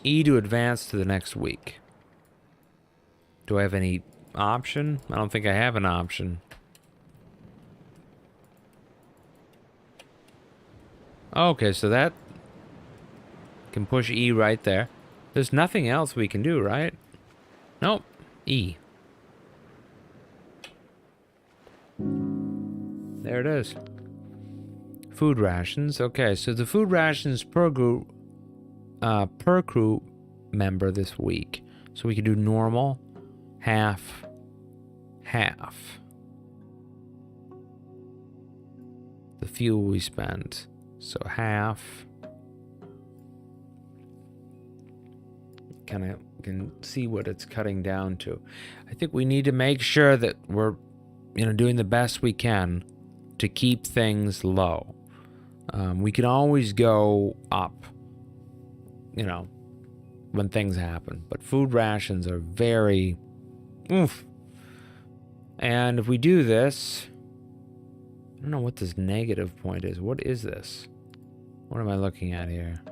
A: E to advance to the next week. Do I have any option? I don't think I have an option. Okay, so that can push E right there. There's nothing else we can do, right? Nope. E. There it is. Food rations. Okay, so the food rations per group, per crew member this week. So we can do normal, half, half. The fuel we spend. So half. Kind of can see what it's cutting down to. I think we need to make sure that we're, doing the best we can to keep things low. We can always go up, when things happen. But food rations are very, oof. And if we do this, I don't know what this negative point is. What is this? What am I looking at here?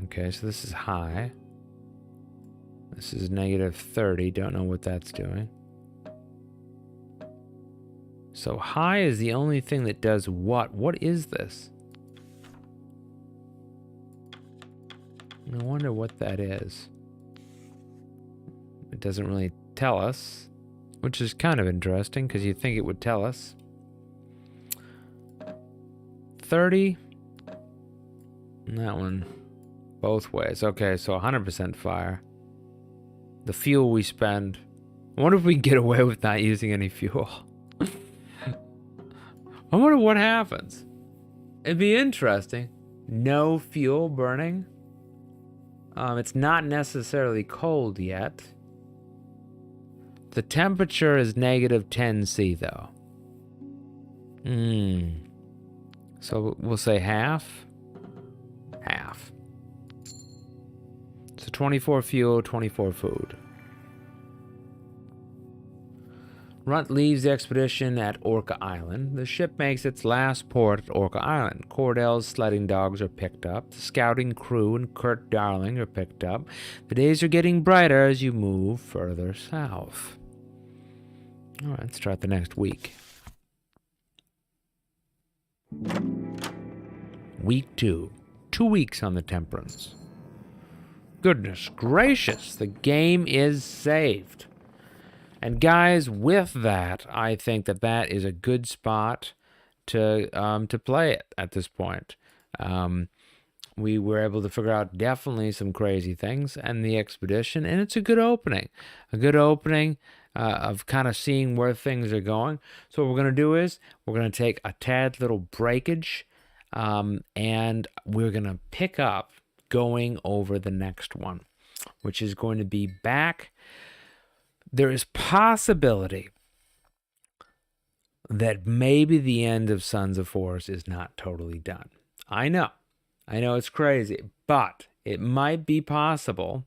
A: Okay, so this is high. This is negative 30. Don't know what that's doing. So high is the only thing that does what? What is this? I wonder what that is. It doesn't really tell us, which is kind of interesting because you'd think it would tell us. 30. And that one. Both ways. Okay, so 100% fire. The fuel we spend. I wonder if we can get away with not using any fuel. I wonder what happens. It'd be interesting. No fuel burning. It's not necessarily cold yet. The temperature is negative 10°C though. So we'll say half. Half. So 24 fuel, 24 food. Runt leaves the expedition at Orca Island. The ship makes its last port at Orca Island. Cordell's sledding dogs are picked up. The scouting crew and Kurt Darling are picked up. The days are getting brighter as you move further south. All right, let's start the next week. Week 2. 2 weeks on the Temperance. goodness gracious, the game is saved. And guys, with that, I think that that is a good spot to play it at this point. We were able to figure out definitely some crazy things and the expedition, and it's a good opening. A good opening of kind of seeing where things are going. So what we're going to do is we're going to take a tad little breakage, and we're going to pick up going over the next one, which is going to be back. There is possibility that maybe the end of Sons of Force is not totally done. I know it's crazy, but it might be possible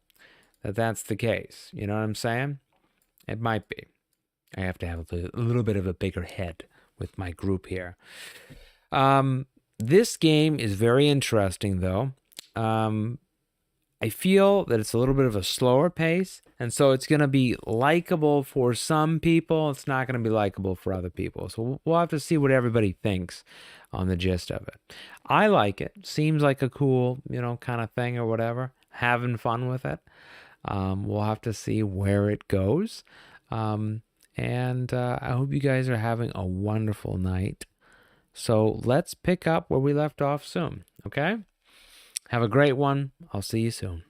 A: that that's the case. You know what I'm saying? It might be. I have to have a little bit of a bigger head with my group here. This game is very interesting, though. I feel that it's a little bit of a slower pace, and so it's going to be likable for some people. It's not going to be likable for other people. So we'll have to see what everybody thinks on the gist of it. I like it. Seems like a cool, kind of thing or whatever. Having fun with it. We'll have to see where it goes. And I hope you guys are having a wonderful night. So let's pick up where we left off soon, okay? Have a great one. I'll see you soon.